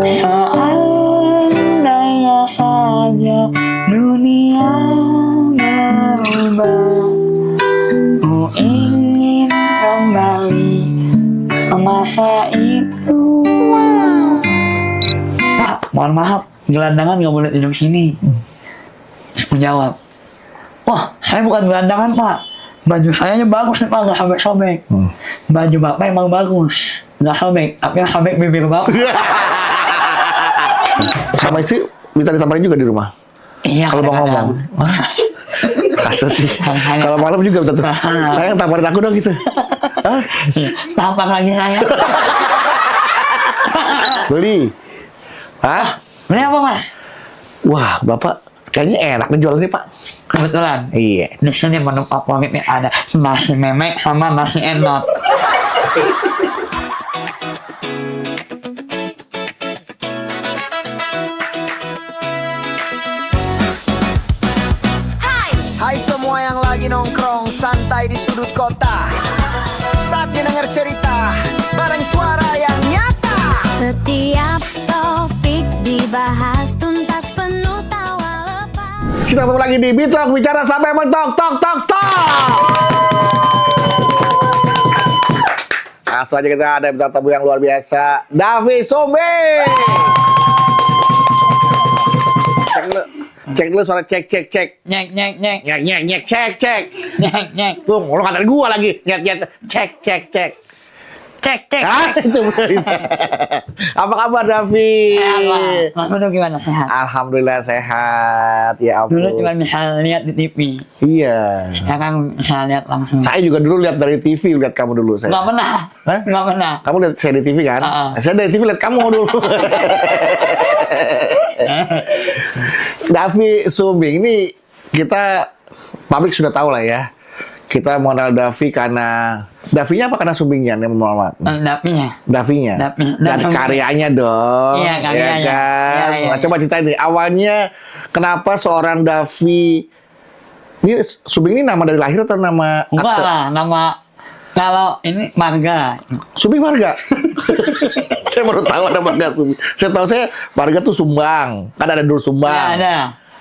Seandainya saja dunia berubah, ku ingin kembali ke masa itu. Pak, mohon maaf, gelandangan nggak boleh tidur sini. Aku jawab, wah, saya bukan gelandangan, Pak. Baju saya bagus, Pak, nggak sobek-sobek. Baju Bapak emang bagus, nggak sobek, tapi yang sobek bibir Bapak. Sama istri minta ditamparin juga di rumah. Iya, Kalau mau ngomong. Masa sih? Kalau malam juga minta sayang tamparin aku dong gitu. Hah? Tampar lagi saya. Beli. Hah? Beli apa, Mas? Wah, Bapak kayaknya enak nih jualan nih, Pak. Kebetulan. Iya. Di sini menu favoritnya ada nasi memek sama nasi enot. Hai semua yang lagi nongkrong santai di sudut kota, saatnya denger cerita bareng suara yang nyata. Setiap topik dibahas tuntas penuh tawa lepas. Kita ketemu lagi di Bitrok Bicara sampai mentok tok tok tok. Langsung aja kita ada bintang tamu yang luar biasa, Davi Sumbing. Cek dulu suara cek. Nyek. Nyek cek. Nyek. Tuh, lo ngatain gua lagi. Nyek cek. Cek. Ah, itu bisa. Apa kabar, Davi? Sehat, Mas. Mas gimana, sehat? Alhamdulillah sehat. Ya ampun. Dulu cuma bisa lihat di TV. Iya. Sekarang bisa lihat langsung. Saya juga dulu lihat dari TV, lihat kamu dulu saya. Nggak pernah. Hah? Nggak pernah. Kamu lihat saya di TV kan? Saya dari TV lihat kamu dulu. Davi Sumbing ini kita publik sudah tahu lah ya. Kita mengenal Davi karena Davinya apa karena Sumbingnya nih Muhammad? Dapinya. Davinya. Dan karyanya dong. Iya, karyanya. Ya kan? Iya. Nah, coba ceritain nih awalnya kenapa seorang Davi ini Sumbing ini nama dari lahir atau nama Enggak akte? lah, nama kalau ini marga. Sumbing marga. Saya baru tahu ada marga Sumbing. Saya tahu marga tuh Sumbang. Kan ada dulu Sumbang. Ya, ada.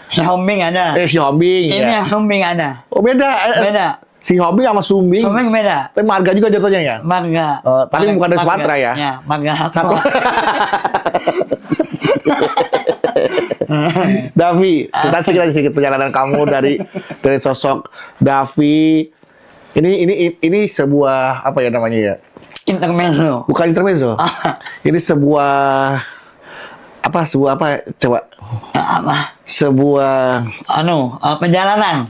Si Hombing ada. Si Hombing. Ini Ya. yang Hombing ada. Oh beda. Beda. Si Hombing sama Sumbing. Hombing beda. Tapi marga juga jatuhnya ya. Marga. Tapi bukan dari Marga. Sumatera ya? Ya, marga Satu. Davi, cerita sedikit perjalanan kamu dari sosok Davi. Ini sebuah apa ya namanya ya? Intermezzo. Bukan intermezzo. Ini sebuah apa coba Apa? sebuah Perjalanan.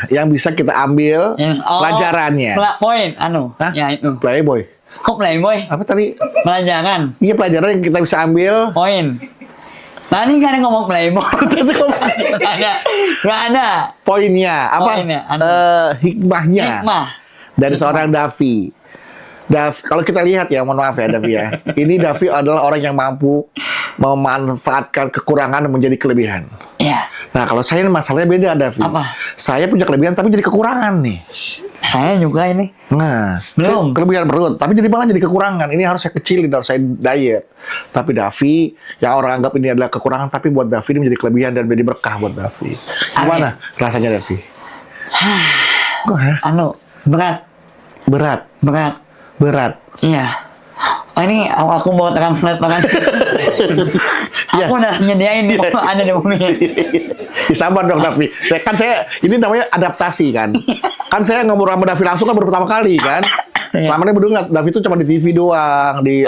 yang bisa kita ambil pelajarannya. Poin, Hah? ya itu. Playboy. Kok playboy? Apa tadi? Pelajaran. Iya pelajaran yang kita bisa ambil. Poin. Tadi kan ada ngomong playboy. Nggak ada. Poinnya apa? Poinnya, Hikmahnya Hikmah. dari seorang Davi. Kalau kita lihat ya, mohon maaf ya Davi ya. Ini Davi adalah orang yang mampu memanfaatkan kekurangan menjadi kelebihan. Ya. Nah kalau saya masalahnya beda Davi. Apa? Saya punya kelebihan tapi jadi kekurangan nih. Saya juga ini. Nah, Belum. kelebihan perut, tapi jadi malah jadi kekurangan. Ini harus saya kecilin, harus saya diet. Tapi Davi, yang orang anggap ini adalah kekurangan, tapi buat Davi ini menjadi kelebihan dan menjadi berkah buat Davi. Gimana rasanya Davi? Berat. Berat. Iya. Oh, ini aku mau translate makan. Aku udah nyediain ada di mobil. Sabar dong Davi. Saya ini namanya adaptasi kan. Kan saya ngobrol sama Davi langsung kan baru pertama kali kan. Selama ini berdua Davi itu cuma di TV doang, di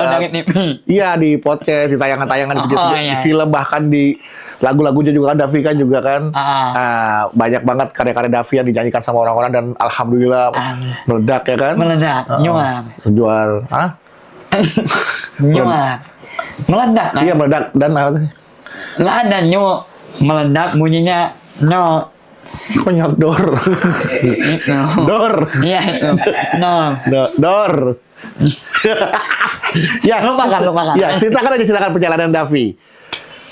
iya di podcast, di tayangan-tayangan di film, bahkan di lagu-lagunya juga kan Davi kan juga kan. Banyak banget karya-karya Davi yang dinyanyikan sama orang-orang dan alhamdulillah meledak ya kan. Meledak, jual. Meledak. Iya meledak dan apa tadi? Nggak ada meledak bunyinya Kok nyodor? Dor. Iya itu. Dor. Ya, lupakan. Ya, ceritakan perjalanan Davi.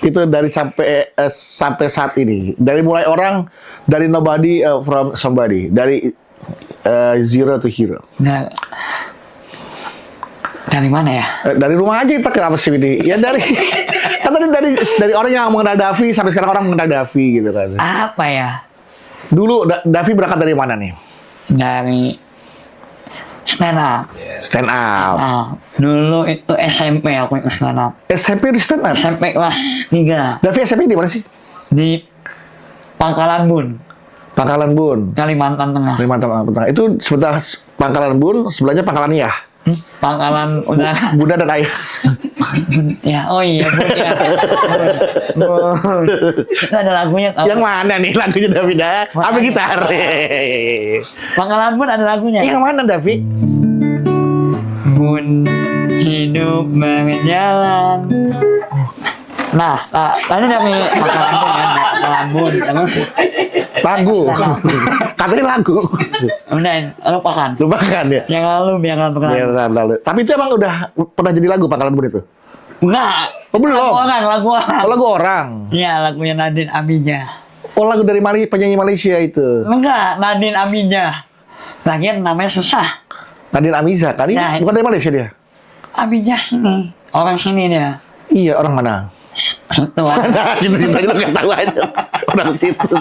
Itu dari sampai saat ini. Dari mulai orang dari nobody from somebody, dari zero to hero. Nah, Dari mana ya? Dari rumah aja kita kenapa sih ini? Ya dari kan tadi dari orang yang mengenal Davi sampai sekarang orang mengenal Davi gitu kan. Apa ya? Dulu Davi berangkat dari mana nih? Dari stand up. Stand up. Nah, dulu itu SMP aku ikut stand up. SMP di stand up. SMP kelas 3 Davi SMP di mana sih? di Pangkalan Bun, Pangkalan Bun. Kalimantan Tengah. Kalimantan Tengah. Itu sebelah Pangkalan Bun, sebelahnya Pangkalan Iya. Pangkalan udah Bunda dan Ayah. ya, oh iya Bun ya. Bun. Itu ada lagunya tau. Yang mana nih lagunya Davi dah? Apa gitar? Pangkalan Bun ada lagunya. Yang mana Davi? Bun hidup berjalan. Nah, tadi dari Pangkalan Bun kan, Pangkalan Bun. Lagu. Katanya lagu. Udah, lupakan. Lupakan ya. Yang lalu biar Pangkalan Bun. Lalu. Tapi itu emang udah pernah jadi lagu Pangkalan Bun itu? Enggak. Oh, belum. Lagu orang. Oh, lagu orang. Iya, lagunya Nadine Amijah. Oh, lagu dari penyanyi Malaysia itu. Enggak, Nadine Amijah. Lagian namanya susah. Nadine Amiza kan? Ya, Bukan dari Malaysia dia? Amijah ini. Orang sini dia. Iya, orang mana? Itu Nah, cinta-cinta itu nggak tahu aja. Orang situ.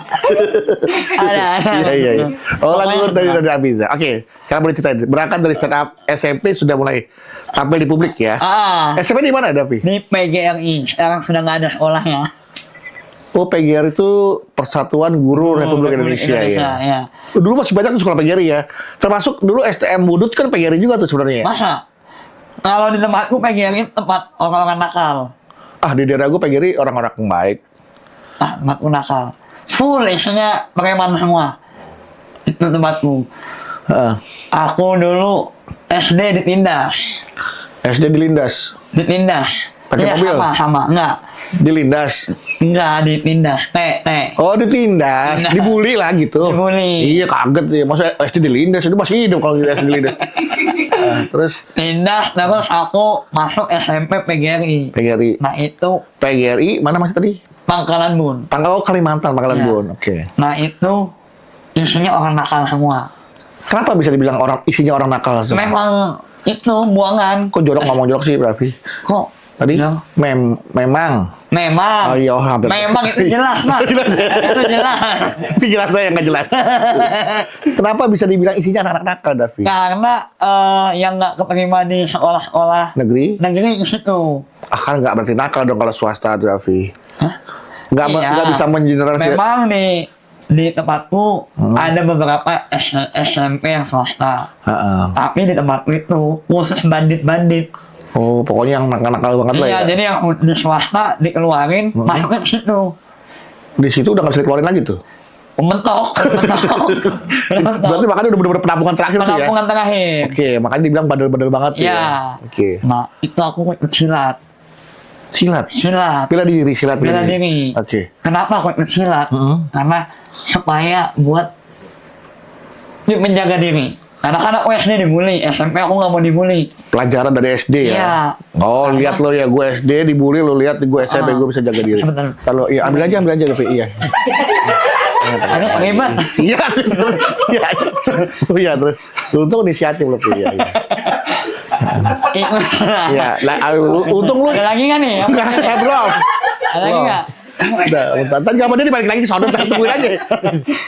ada. Iya. Oh, lagu dari Amiza. Oke, kalau boleh ceritain. Berangkat dari stand up SMP sudah mulai tampil di publik ya. SMP di mana, Davi? Di PGRI. Sekarang sudah nggak ada sekolahnya. Oh, PGRI itu Persatuan Guru Republik Indonesia ya. Ya. Dulu masih banyak tuh sekolah PGRI ya. Termasuk dulu STM Budut kan PGRI juga tuh sebenarnya. Masa? Kalau di tempatku PGRI tempat orang-orang nakal. Ah, di daerah gue PGRI orang-orang yang baik. Tempatku nakal. Full isinya preman semua. Itu tempatku. Heeh. Aku dulu SD ditindas. SD di Lindas. Ditindas. Pakai Iya, mobil? sama. Enggak. Di Lindas. Enggak, ditindas. Oh, ditindas, Nah. dibully lah gitu. Dibully. Iya, kaget ya. Masa SD di Lindas itu masih hidup kalau SD di Lindas. Terus Tindas, terus aku masuk SMP PGRI. PGRI. Nah itu PGRI mana masih tadi? Pangkalan Bun. Kalimantan, Pangkalan Iya. Bun. Oke. Nah itu isinya orang nakal semua. Kenapa bisa dibilang isinya orang nakal semua? Memang itu buangan. Kok jorok ngomong jorok sih, Raffi? Kok? Tadi Ya. memang. Memang. Oh iya, hampir. Memang itu jelas, Pak. Jelas ya? Itu jelas. Pikiran saya nggak jelas. Kenapa bisa dibilang isinya anak-anak nakal, Davi? Karena yang nggak keterima di sekolah-sekolah Negeri? itu. Kan nggak berarti nakal dong kalau swasta, Davi. Hah? Nggak Iya. nggak bisa mengeneralisasi. Memang di tempatku ada beberapa SMP yang swasta. Heeh. Tapi di tempatku itu khusus bandit-bandit. Oh, pokoknya yang nakal banget lah Iya, ya. jadi yang di swasta dikeluarin, masuknya ke situ. Di situ udah nggak bisa dikeluarin lagi tuh. Mentok. Berarti makanya udah bener-bener penampungan terakhir tuh ya. Penampungan terakhir. Oke, makanya dibilang bandel-bandel banget tuh Iya. ya. Oke. Nah, itu aku ikut silat. Silat. Silat. Bela diri, silat Bela diri. Oke. Kenapa aku ikut silat? Karena supaya buat menjaga diri. Karena kan aku SD dibully, SMP aku nggak mau dibully. Pelajaran dari SD ya. Iya. Oh, lihat lo ya, gue SD dibully, lo lihat gue SMP gue bisa jaga diri. Betul. Kalau iya ambil aja Levi. Iya. Ada hebat. Iya. Iya. Oh iya, terus untung inisiatif lo, iya. Iya, untung lu Ada lagi nggak nih? enggak belum. Ada lagi nggak? Udah, bentar. Tadi gambarnya dibalik lagi ke sono, tungguin aja.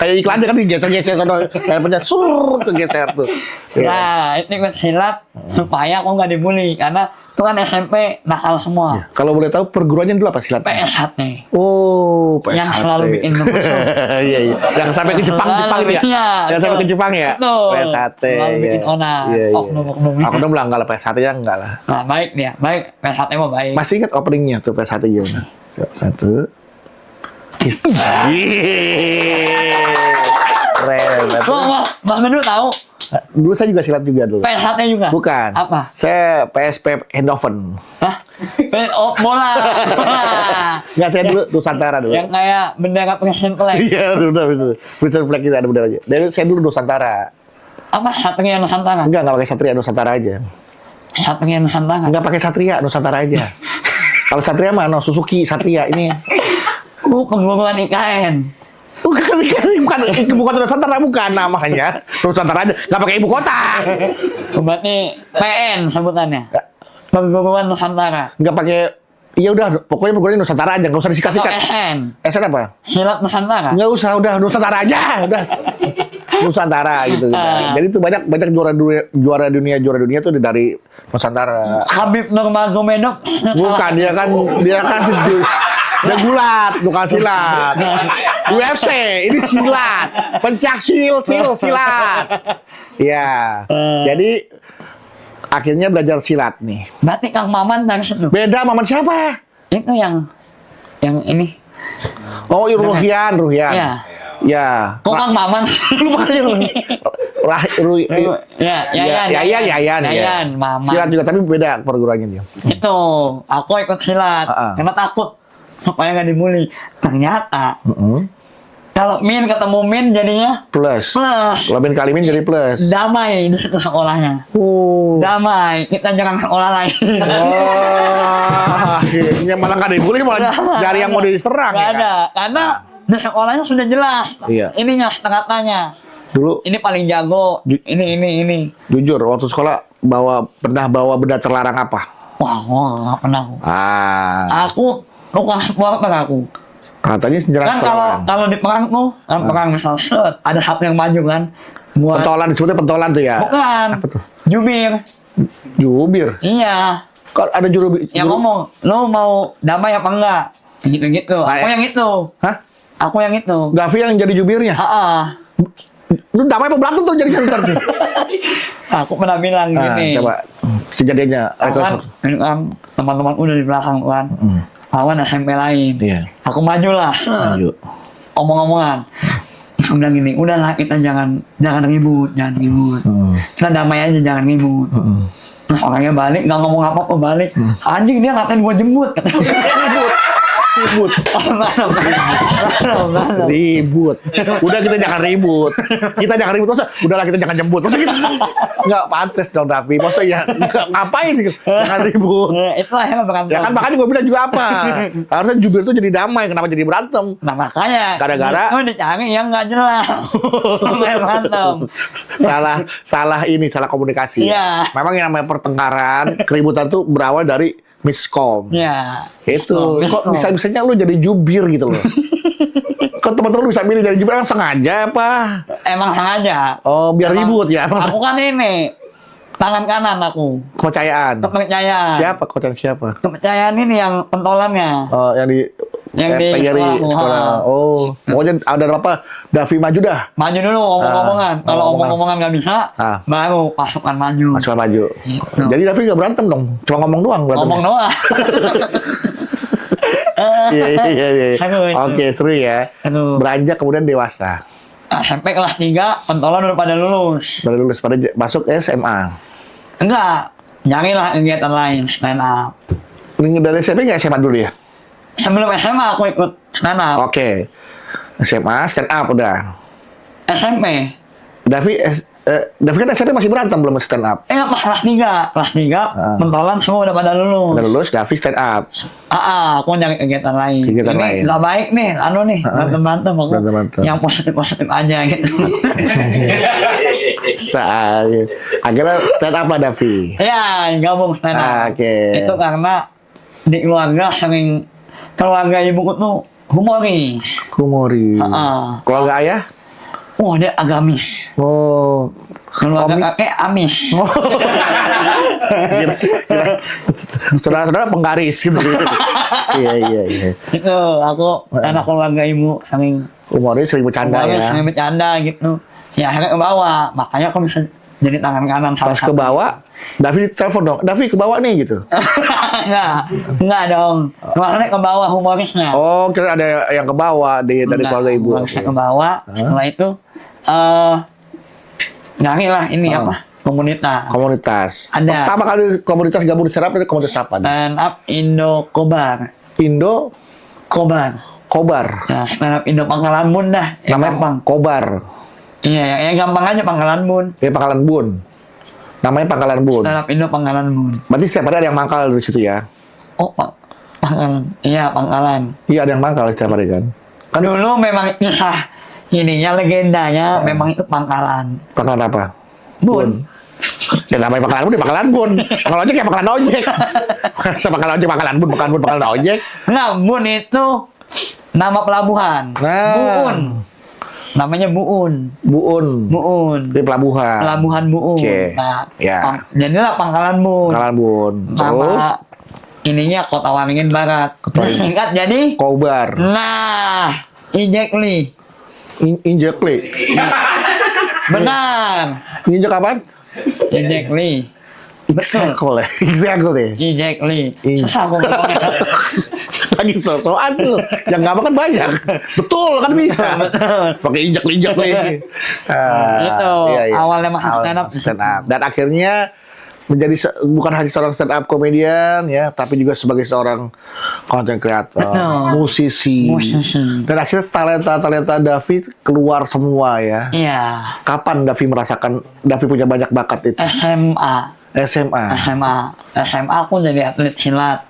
Kayak iklannya kan digeser-geser sono, layarnya sur kegeser tuh. Iya. Nah, itu ikut silat supaya aku nggak dibully karena itu kan SMP nakal semua. Kalau boleh tahu perguruannya dulu apa silat? PSHT Oh, PSHT. yang selalu bikin ngerusuh. Iya. Yang sampai ke Jepang itu ya? Iya, Yang sampai ke betul. Jepang ya? Betul. PSHT. Selalu bikin iya. onar. Iya. Oknum-oknumnya. Oknum lah, enggak lah. PSHT-nya enggak lah. Nah, baik dia, baik PSHT mau baik. Masih ingat openingnya tuh PSHT gimana? Coba, satu. Keren. Mas Mendu tahu Dulu saya juga silat juga dulu. PSHT juga? Bukan. Apa? Saya PSP Eindhoven. Hah? Oh, bola. Enggak, saya dulu Nusantara dulu. Yang kayak bendera Prison Flag. Iya, betul. Prison Flag itu ada benderanya. Dari saya dulu Nusantara. Apa Satria Nusantara? Enggak pakai Satria Nusantara aja. Satria Nusantara. Enggak pakai Satria Nusantara aja. Kalau Satria mah no Suzuki Satria ini. Perguruan IKN. Bukan ibu kota Nusantara, bukan namanya Nusantara aja, nggak pakai ibu kota. Berarti PN sebutannya. perguruan Nusantara. Nggak pakai, iya udah, pokoknya perguruan Nusantara aja, nggak usah Atau disikat-sikat. SN. SN apa? Silat Nusantara. Nggak usah, udah Nusantara aja, udah. Nusantara gitu. Jadi tuh banyak juara dunia tuh dari Nusantara. Habib Nurmagomedov. Bukan, dia kan dia gulat, bukan silat. UFC, ini silat. Pencak silat. Iya. Jadi akhirnya belajar silat nih. Berarti Kang Maman dari situ. Beda Maman siapa? Itu yang ini. Oh, Ruhian. Iya. Ya. Kok Kang Maman? Lu makanya Yayan, Maman. silat juga tapi beda perguruannya dia. Itu, aku ikut silat. Karena takut supaya nggak dibully. Ternyata kalau Min ketemu Min jadinya Plus. Kalau Min kali Min jadi plus. damai di sekolahnya. Damai, kita jangan sekolah lain. Wah, akhirnya malah nggak dibully, malah cari yang mau diserang. Nggak Ya kan? ada, karena di sekolahnya sudah jelas. Iya. Ininya setengahnya. Dulu Ini paling jago. Ini. jujur waktu sekolah pernah bawa benda terlarang apa? Wah, nggak pernah. Aku tukang supporter aku. Katanya sejarah Kan kalau di perang tuh, perang misalnya ada satu yang maju kan. Buat pentolan, disebutnya pentolan tuh ya? bukan. Apa tuh? Jubir. Jubir. Iya. Kok ada Yang ngomong, lo mau damai apa enggak? Gitu. Aku yang itu. Hah? Aku yang itu. Gavi yang jadi jubirnya? Lu damai apa berantem tuh jadi kantor nih? Aku pernah bilang gini. Coba kejadiannya. Ini kan teman-teman udah di belakang kan. Lawan SMP lain. Iya. Aku maju lah. Maju. Omong-omongan. Aku bilang gini, udahlah kita jangan ribut. Kita damai aja, jangan ribut. Nah, orangnya balik, nggak ngomong apa-apa balik. Anjing, dia ngatain gua jembut. Ribut. Ribut. Udah kita jangan ribut. Masa udahlah kita jangan jembut. Masa kita nggak pantas dong tapi. Masa ya ngapain? Jangan ribut. Itu akhirnya berantem. Ya kan makanya gue bilang juga apa? Harusnya jubir tuh jadi damai. Kenapa jadi berantem? Nah makanya. Gara-gara. Itu dicari yang nggak jelas. Sampai berantem. salah komunikasi. Iya. Memang yang namanya pertengkaran, keributan tuh berawal dari miskom. Ya. Itu kok bisa-bisanya lu jadi jubir gitu loh. Kok teman-teman lu bisa milih jadi jubir, emang sengaja apa? Emang sengaja. Oh, biar ribut ya. Aku kan ini tangan kanan aku. Kepercayaan. Kepercayaan. Siapa? Kepercayaan ini yang pentolannya. Oh, yang di sekolah. Oh, pokoknya ada apa? Davi maju dah. Maju dulu omong-omongan. Kalau omong-omongan nggak bisa, baru pasukan maju. Pasukan maju. Jadi Davi nggak berantem dong, cuma ngomong doang. Ngomong doang. Iya. Oke, seru ya. Beranjak kemudian dewasa. SMP kelas 3, pentolan udah pada lulus. Pada lulus, pada masuk SMA. Enggak, nyarilah kegiatan lain, stand up. Ini dari SMP nggak SMA dulu ya? Sebelum SMA aku ikut stand up. Oke. SMA, stand up udah. SMP. Davi kan SMP masih berantem belum stand up? Kelas 3, pentolan semua udah pada lulus. Udah lulus, Davi stand up. Aku nyari kegiatan lain. Ini nggak baik nih, berantem aku. Yang positif aja gitu. Akhirnya stand up lah Davi. Ya, gabung stand up. Oke. Itu karena di keluarga keluarga ibuku tuh humoris. Keluarga ayah? Oh, dia agamis. Oh. Keluarga kakek amis. Kira. Saudara-saudara penggaris gitu. Iya. Itu aku anak keluarga ibu humoris, sering bercanda ya. Sering bercanda gitu. Ya akhirnya ke bawah. Makanya aku bisa jadi tangan kanan. Pas ke bawah, Davi telepon dong. Davi ke bawah nih gitu. Enggak dong. Makanya ke bawah humorisnya. Oh, kira ada yang ke bawah dari keluarga ibu. Humorisnya ke bawah. Setelah itu nyari lah ini apa? Komunitas. Ada. Pertama kali komunitas gabung di stand up dari komunitas apa? Stand up Indo Kobar. Kobar. Nah, stand up Indo Pangkalan Bun dah. Namanya Kobar. Iya, yang gampang aja Pangkalan Bun. Pangkalan Bun. Namanya Pangkalan Bun. Stand up Indo Pangkalan Bun. Berarti setiap hari ada yang mangkal di situ ya? Oh, Pangkalan. Iya, Pangkalan. Iya, ada yang mangkal setiap hari kan? Dulu memang ininya legendanya memang itu Pangkalan. Pangkalan apa? Bun. Ya namanya pangkalan bun, ya pangkalan bun. Pangkalan ojek ya pangkalan ojek. Sama pangkalan ojek, pangkalan bun, pangkalan ojek. Nah, Muun itu nama pelabuhan. Nah. Muun. Namanya Muun. Muun. Di pelabuhan. Pelabuhan Muun. Oke. Nah, Ya. jadilah Pangkalan Muun. Pangkalan bun. Terus Nama ininya Kota Waringin Barat. Singkat jadi Kobar. Nah, Injekli. Injek li. Benar. Injek apaan? Injekli. Betul. Exactly. Injekli. In- Susah aku ngomongnya. Lagi sosokan tuh. Yang nggak makan banyak. Betul kan bisa. Betul. Pakai injek nih. Itu, awalnya masuk stand up. Stand up. Dan akhirnya menjadi bukan hanya seorang stand up komedian ya, tapi juga sebagai seorang content creator, Betul. musisi. Dan akhirnya talenta Davi keluar semua ya. Iya. Kapan Davi merasakan Davi punya banyak bakat itu? SMA aku jadi atlet silat.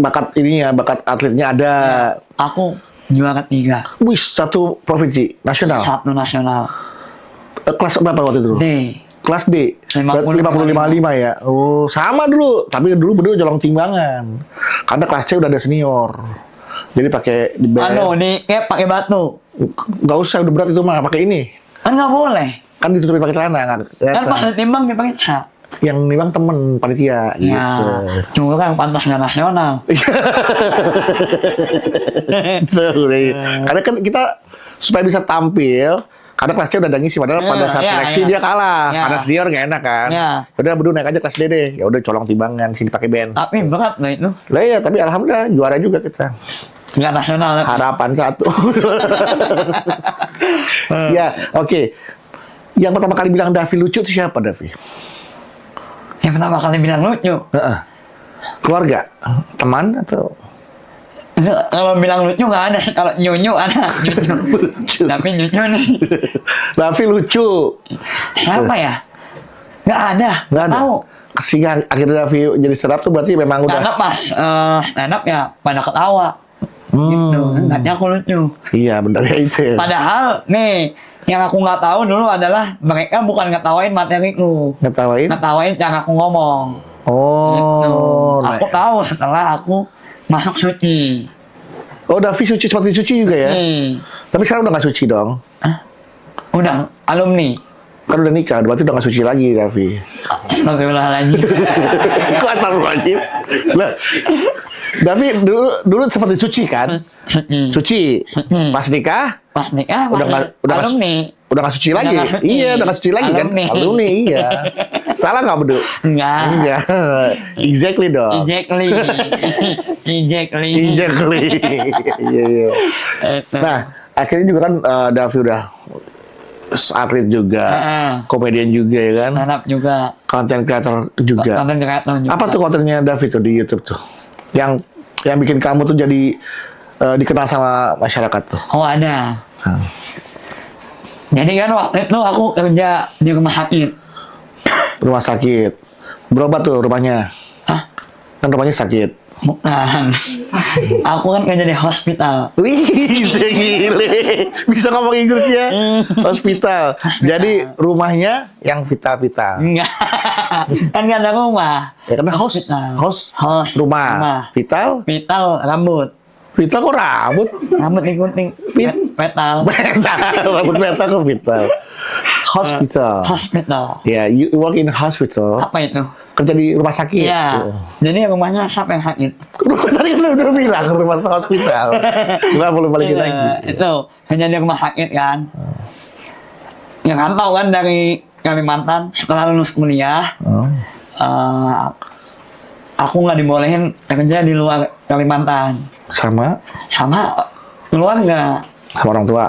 Bakat ini ya, bakat atletnya ada. Aku juara 3. Wih, satu provinsi nasional. Satu nasional. Kelas berapa waktu itu? D. Kelas D. 55 ya. Oh, sama dulu. Tapi dulu berdua jolong timbangan. Karena kelas C udah ada senior. Jadi pakai di Nih kayak pakai batu. Nggak usah, udah berat itu mah, pakai ini. Kan nggak boleh. Kan ditutupin pakai celana kan. Kan pas ditimbang dia pakai cat. Yang nimbang temen panitia gitu. Nah, cuma kan pantas nggak nasional. Karena kan kita supaya bisa tampil, karena kelasnya udah ada ngisi, padahal pada saat seleksi dia kalah. Karena senior nggak enak kan. Udah berdua naik aja kelas D deh. Ya udah colong timbangan, sini pakai band. Tapi berat lah itu. Lah ya, tapi alhamdulillah juara juga kita. Nggak nasional. Harapan 1. Ya, oke. Yang pertama kali bilang Davi lucu itu siapa, Davi? Yang pertama kali bilang lucu. Keluarga, teman atau? Kalau bilang lucu nggak ada. Kalau nyunyu ada. Lucu. Tapi nyunyu nih. Davi lucu. Siapa ya? Nggak ada. Nggak ada. Tahu. Sehingga akhirnya Davi jadi stand up tuh berarti memang udah. Stand up pas stand up ya pada ketawa. Gitu. Enggaknya aku lucu. Iya, benar ya itu. Ya. Padahal nih yang aku nggak tahu dulu adalah mereka bukan ngetawain materiku. Ngetawain cara aku ngomong. Oh. Gitu. Nah. Aku tahu setelah aku masuk suci. Oh, Davi suci seperti suci juga ya? Tapi sekarang udah nggak suci dong? Udah, alumni. Kan udah nikah, berarti udah nggak suci lagi, Davi. Astagfirullahaladzim. Kok astagfirullahaladzim? Lah, Davi dulu seperti suci kan? Suci. Pas nikah? Pas nikah, udah alumni. Udah nggak suci lagi? Iya, udah nggak suci lagi kan? Alumni, iya. Salah nggak Bedu? Enggak. Exactly dong. Exactly. Iya. Nah, akhirnya juga kan Davi udah atlet juga, komedian juga ya kan? Stand-up juga. Content creator juga. Apa tuh kontennya Davi tuh di YouTube tuh? Yang bikin kamu tuh jadi dikenal sama masyarakat tuh? Oh, ada. Jadi kan waktu itu aku kerja di rumah sakit. Rumah sakit. Berobat tuh rumahnya? Hah? Kan rumahnya sakit. Bukan. Aku kan kerja di hospital. Wih, gile. Bisa ngomong Inggrisnya. Hospital. Jadi rumahnya yang vital-vital. Enggak. Kan nggak ada rumah. Ya karena host rumah. Vital rambut. Vital kok rambut? Rambut digunting. Petal. Rambut metal kok vital. Hospital. Ya, you work in hospital. Apa itu? Kerja di rumah sakit. Iya. Jadi rumahnya siapa yang sakit? Tadi kan udah bilang rumah hospital. Kenapa lu balikin lagi? Itu kerja di rumah sakit kan. Yang kan tahu kan dari Kalimantan setelah lulus kuliah. Aku nggak dibolehin kerja di luar Kalimantan. Sama keluarga. Sama orang tua.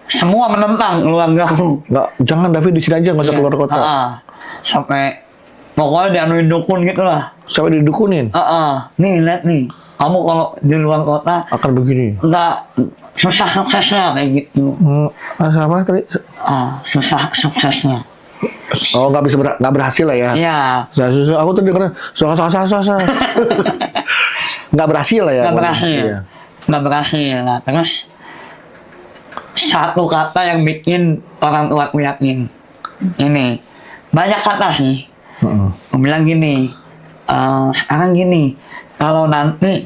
Semua menentang keluarga aku. Nggak, jangan David di sini aja, nggak usah keluar kota. Sampai pokoknya dianuin dukun gitu lah. Sampai didukunin. Nih lihat nih, kamu kalau di luar kota akan begini. Nggak susah suksesnya kayak gitu. Apa tadi? Susah suksesnya. Oh, nggak berhasil lah ya? Iya. Susah. Aku tuh dengerin susah. Nggak berhasil lah ya? Nggak berhasil. Nah, terus satu kata yang bikin orang tua aku yakin ini banyak kata sih. Aku bilang gini, sekarang gini, kalau nanti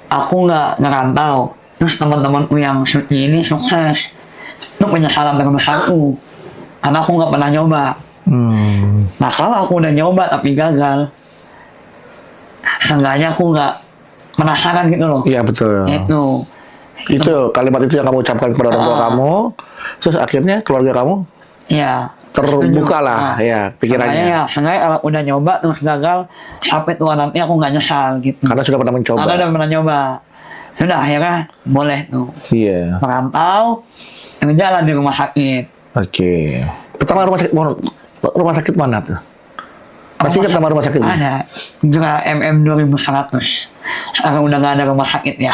aku nggak ngerantau, terus teman-temanku yang seperti ini sukses, itu penyesalan terbesarku, karena aku nggak pernah nyoba. Nah kalau aku udah nyoba tapi gagal, seenggaknya aku nggak penasaran gitu loh. Iya betul. Itu kalimat itu yang kamu ucapkan kepada orang tua kamu, terus akhirnya keluarga kamu ya terbuka lah ya pikirannya. Ya, seenggaknya kalau udah nyoba terus gagal, sampai tua nanti aku nggak nyesal gitu. Karena sudah pernah mencoba. Karena udah pernah nyoba. Sudah akhirnya boleh tuh. Iya. Merantau, jalan di rumah sakit. Oke. Pertama rumah sakit mana tuh? Masih ingat nama rumah sakit? Ada. Juga MM 2100. Sekarang udah nggak ada rumah sakit ya.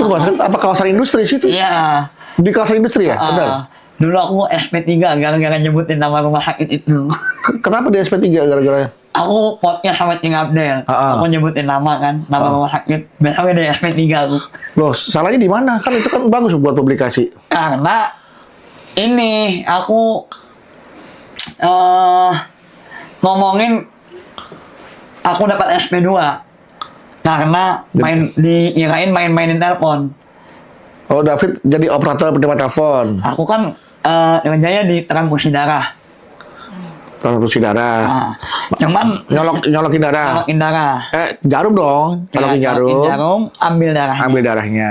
Itu rumah sakit apa kawasan industri situ? Iya. Di kawasan industri ya? Benar. Dulu aku SP3 gara-gara nyebutin nama rumah sakit itu. Kenapa di SP3 gara-gara? Aku podcast sama Cing Abdel. Aku nyebutin nama kan, nama rumah sakit. Besoknya dari SP3 aku. Loh, salahnya di mana? Kan itu kan bagus buat publikasi. Karena ini aku ngomongin aku dapat SP2 karena main-mainin telepon. Oh, David jadi operator penerima telepon. Aku kan kerjanya di transfusi darah. Transfusi darah. Nah, cuman nyolokin darah. Nyolokin darah. Jarum dong. Nyolokin jarum. Ambil darahnya. Ambil darahnya.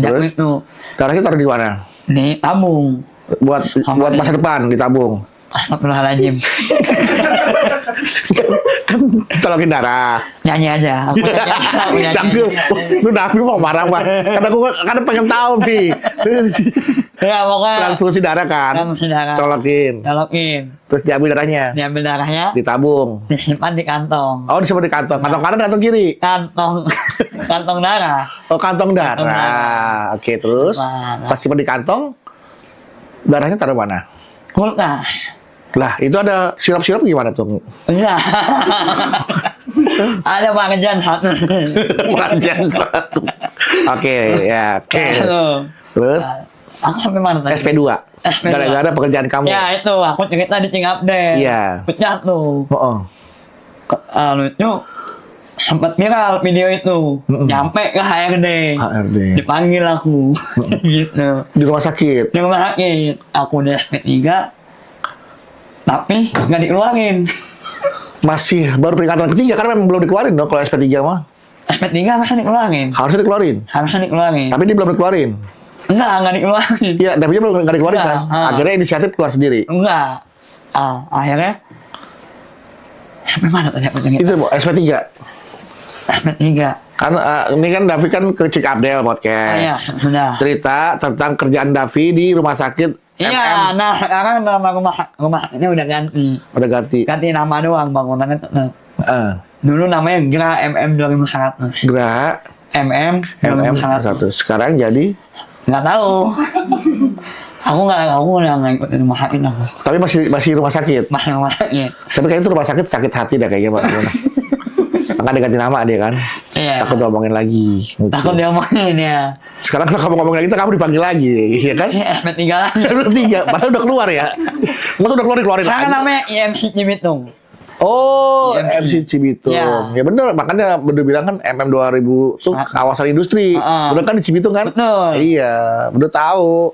Terus itu. Darahnya taruh di mana? Di tabung. Buat masa depan ditabung. Astagfirullahaladzim. Tolongin darah. Nyanyi aja. Aku nyanyi. Lu Davi mau marah mah. Karena pengen tahu Pi. Ya pokoknya. Transfusi darah kan. Transfusi darah. Colokin. Terus diambil darahnya. Diambil darahnya. Ditabung. Disimpan di kantong. Oh, disimpan di kantong. Kantong kanan atau kiri? Kantong darah. Oh, kantong darah. Oke, terus pas simpan di kantong, darahnya taruh mana? Kulkas. Lah, itu ada sirup-sirup gimana tuh? Enggak. Ada pengajian satu. Pengajian satu. Oke, ya. Oke. Terus? Aku sampai mana tadi? SP2. Gara-gara pekerjaan kamu. Ya, itu. Aku cerita di Cing Abdel. Iya. Pecah tuh. Lucu. Sempat viral video itu. Nyampe ke HRD. Dipanggil aku. Gitu. Di rumah sakit? Di rumah sakit. Aku udah SP3. Tapi nggak dikeluarin. Masih baru peringatan ketiga karena memang belum dikeluarin dong kalau SP3 mah. SP3 masih dikeluarin. Harusnya dikeluarin. Tapi dia belum dikeluarin. Nggak dikeluarin. Iya, tapi dia belum nggak dikeluarin kan. Akhirnya inisiatif keluar sendiri. Enggak. Akhirnya sampai mana tadi aku cerita? Itu SP3. SP3. Karena ini kan Davi kan ke Cik Abdel podcast. Iya, sudah. Cerita tentang kerjaan Davi di rumah sakit. Iya, nah sekarang nama rumah ini udah ganti. Udah ganti. Ganti nama doang, bangunannya tetap. Dulu namanya GRA MM 2100. GRA MM 2100. Sekarang jadi? Nggak tahu. Aku udah nggak ikut rumah sakit aku. Tapi masih rumah sakit. Masih rumah sakit. Tapi kayaknya itu rumah sakit hati dah kayaknya Pak. Makanya diganti nama dia kan. Iya. Takut diomongin lagi. Takut diomongin ya. Sekarang kalau kamu ngomongin lagi, kamu dipanggil lagi, ya kan? SP3 lagi. SP3, padahal udah keluar ya. Masa udah keluarin lagi? Sekarang namanya IMC Cibitung. Oh, MC Cibitung. Ya bener, makanya bener bilang kan MM 2000 tuh kawasan industri. Bener kan di Cibitung kan? Betul. Iya, bener tahu.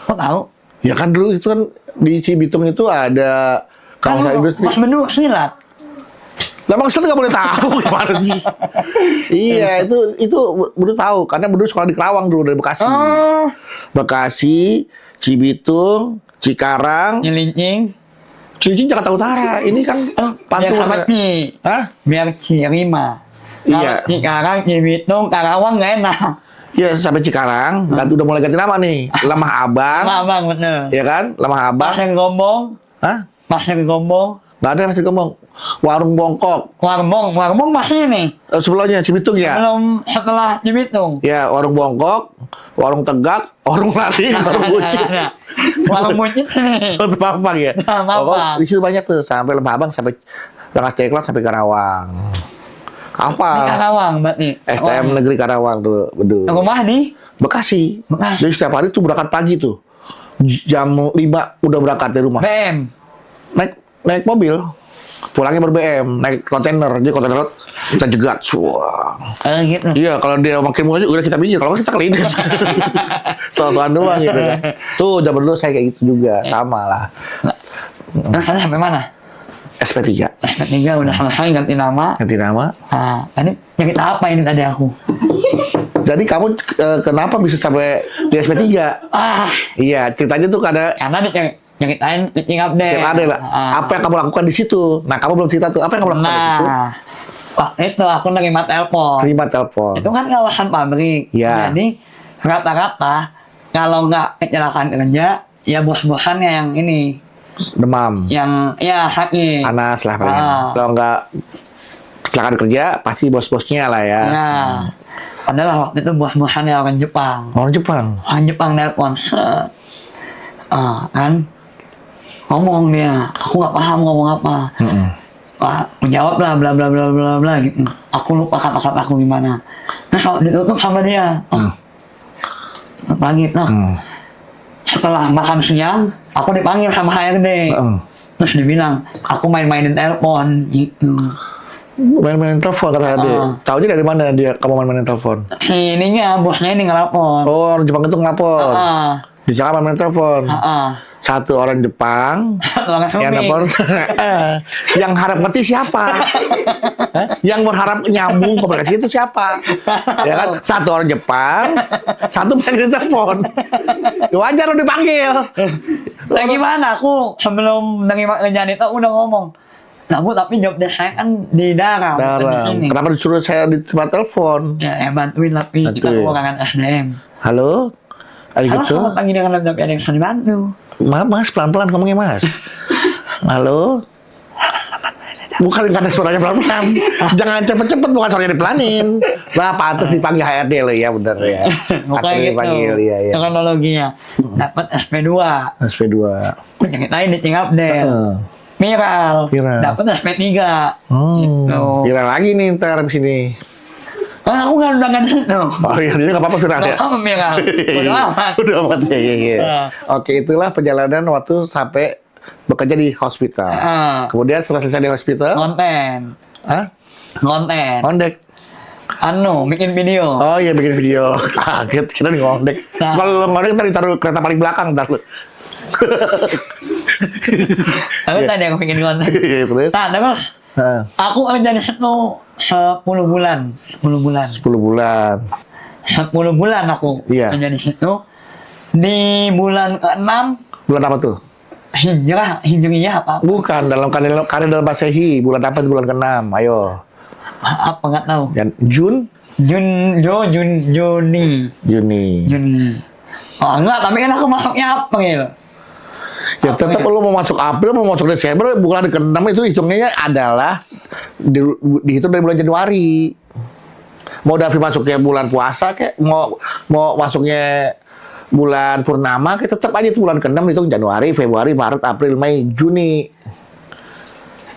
Kok tahu? Ya kan dulu itu kan di Cibitung itu ada kawasan industri. Mas Bendu silat. Lah Bang Silat nggak boleh tahu gimana sih? Iya, itu bener tahu karena bener sekolah di Kerawang dulu dari Bekasi. Bekasi, Cibitung, Cikarang, Cilincing. Cilincing Jakarta Utara. Ini kan Pantura. Biar Cirima. Iya. Cikarang, Cibitung, Karawang nggak enak. Iya, sampai Cikarang. Udah mulai ganti nama nih. Lemah Abang. Lemah Abang, bener. Iya kan? Lemah Abang. Pasir Gombong. Pasir Gombong. Nggak ada Pasir Gombong. Warung Bongkok. Warung masih nih. Sebelumnya Cibitung ya? Belum setelah Cibitung. Ya, Warung Bongkok, Warung Tegak, Warung Lari, Warung Bucin. Warung Bucin nih. Untuk Mampang ya? Mampang. Di situ banyak tuh, sampai Lemah Abang, sampai Rengas Dengklok, sampai Karawang. Apa? Di Karawang berarti. STM Negeri Karawang tuh, betul. Rumah di? Bekasi. Jadi setiap hari tuh berangkat pagi tuh. Jam 5 udah berangkat dari rumah. BM. naik mobil, pulangnya ber-BM, naik kontainer, jadi kontainer kita jegat, Gitu. Iya, kalau dia makin maju udah kita pinggir, kalau nggak kita kelindes. Soal-soal doang gitu kan. Tuh, zaman dulu saya kayak gitu juga, sama lah. Nah, sampai mana? SP3. SP3 udah selesai ganti nama. Ganti nama. Nah, tadi nyakit apa ini tadi aku? Jadi kamu kenapa bisa sampai di SP3? Iya, ceritanya tuh ada Karena nyakitain pitching update. ada lah. Apa yang kamu lakukan di situ? Nah, kamu belum cerita tuh. Apa yang kamu lakukan di situ? Waktu itu aku nerima telepon. Terima telepon. Itu kan kawasan pabrik. Iya. Jadi rata-rata kalau nggak kecelakaan kerja, ya bos-bosannya yang ini, Demam. yang ya sakit. Panas lah paling. Kalau nggak kecelakaan kerja, pasti bos-bosnya lah ya. Ya. Adalah waktu itu bos-bosannya orang Jepang. Orang Jepang. Orang Jepang nelpon. Kan ngomong dia, aku nggak paham ngomong apa. Menjawab lah bla bla bla bla bla gitu. Aku lupa kata-kata aku gimana. Nah kalau ditutup sama dia, pagi. Setelah makan siang, aku dipanggil sama HRD. Terus dibilang, aku main-mainin telepon gitu. Main-mainin telepon kata dia. Taunya dari mana dia kamu main-mainin telepon? Si ininya, bosnya ini ngelapor. Oh, orang Jepang itu ngelapor. Dia main-mainin telepon. Satu orang Jepang yang telepon. Yang harap ngerti siapa? Yang berharap nyambung komunikasi itu siapa? Ya kan? Satu orang Jepang, satu main telepon. Wajar lo dipanggil. Nah gimana? Aku sebelum nerima kerjaan itu udah ngomong. Nah, Bu, tapi job desk saya kan di dalam. Kenapa disuruh saya di tempat telepon? Ya, bantuin tapi kita kekurangan SDM. Halo? Ada gitu? Halo, panggil dengan tapi ada yang bisa dibantu. Mas, pelan-pelan ngomongnya, Mas. Halo? Bukan karena suaranya pelan-pelan. Jangan cepet-cepet, bukan suaranya dipelanin. Nah, pantas dipanggil HRD lo ya, bener ya. Bukan gitu. Dipanggil, ya. Teknologinya. Dapat SP2. SP2. Penyakit lain di update. Viral. Dapat SP3. Gitu. Viral lagi nih ntar di sini. Aku nggak udah itu. Oh iya, ini nggak apa-apa viral ya. Nggak apa-apa viral. Udah amat. Udah amat ya. Oke, itulah perjalanan waktu sampai bekerja di hospital. Kemudian setelah selesai di hospital. Konten. Ngondek. Bikin video. Oh iya, bikin video. Kaget kita nih ngondek. Kalau ngondek ntar ditaruh kereta paling belakang ntar lu. Tapi tadi aku bikin konten. Terus? Nah, terus aku kerja di situ 10 bulan. 10 bulan aku kerja di situ. Di bulan ke-6. Bulan apa tuh? Hijriyah apa? Bukan, dalam kalender dalam Masehi. Bulan apa itu bulan ke-6? Ayo. Apa nggak tahu? Juni. Oh enggak, tapi kan aku masuknya April. Ya tetap lo mau masuk April, mau masuk Desember, bulan ke-6 itu hitungnya adalah dihitung dari bulan Januari. Mau Davi masuknya bulan puasa kayak mau masuknya bulan purnama kayak tetap aja itu bulan ke-6 itu Januari, Februari, Maret, April, Mei, Juni.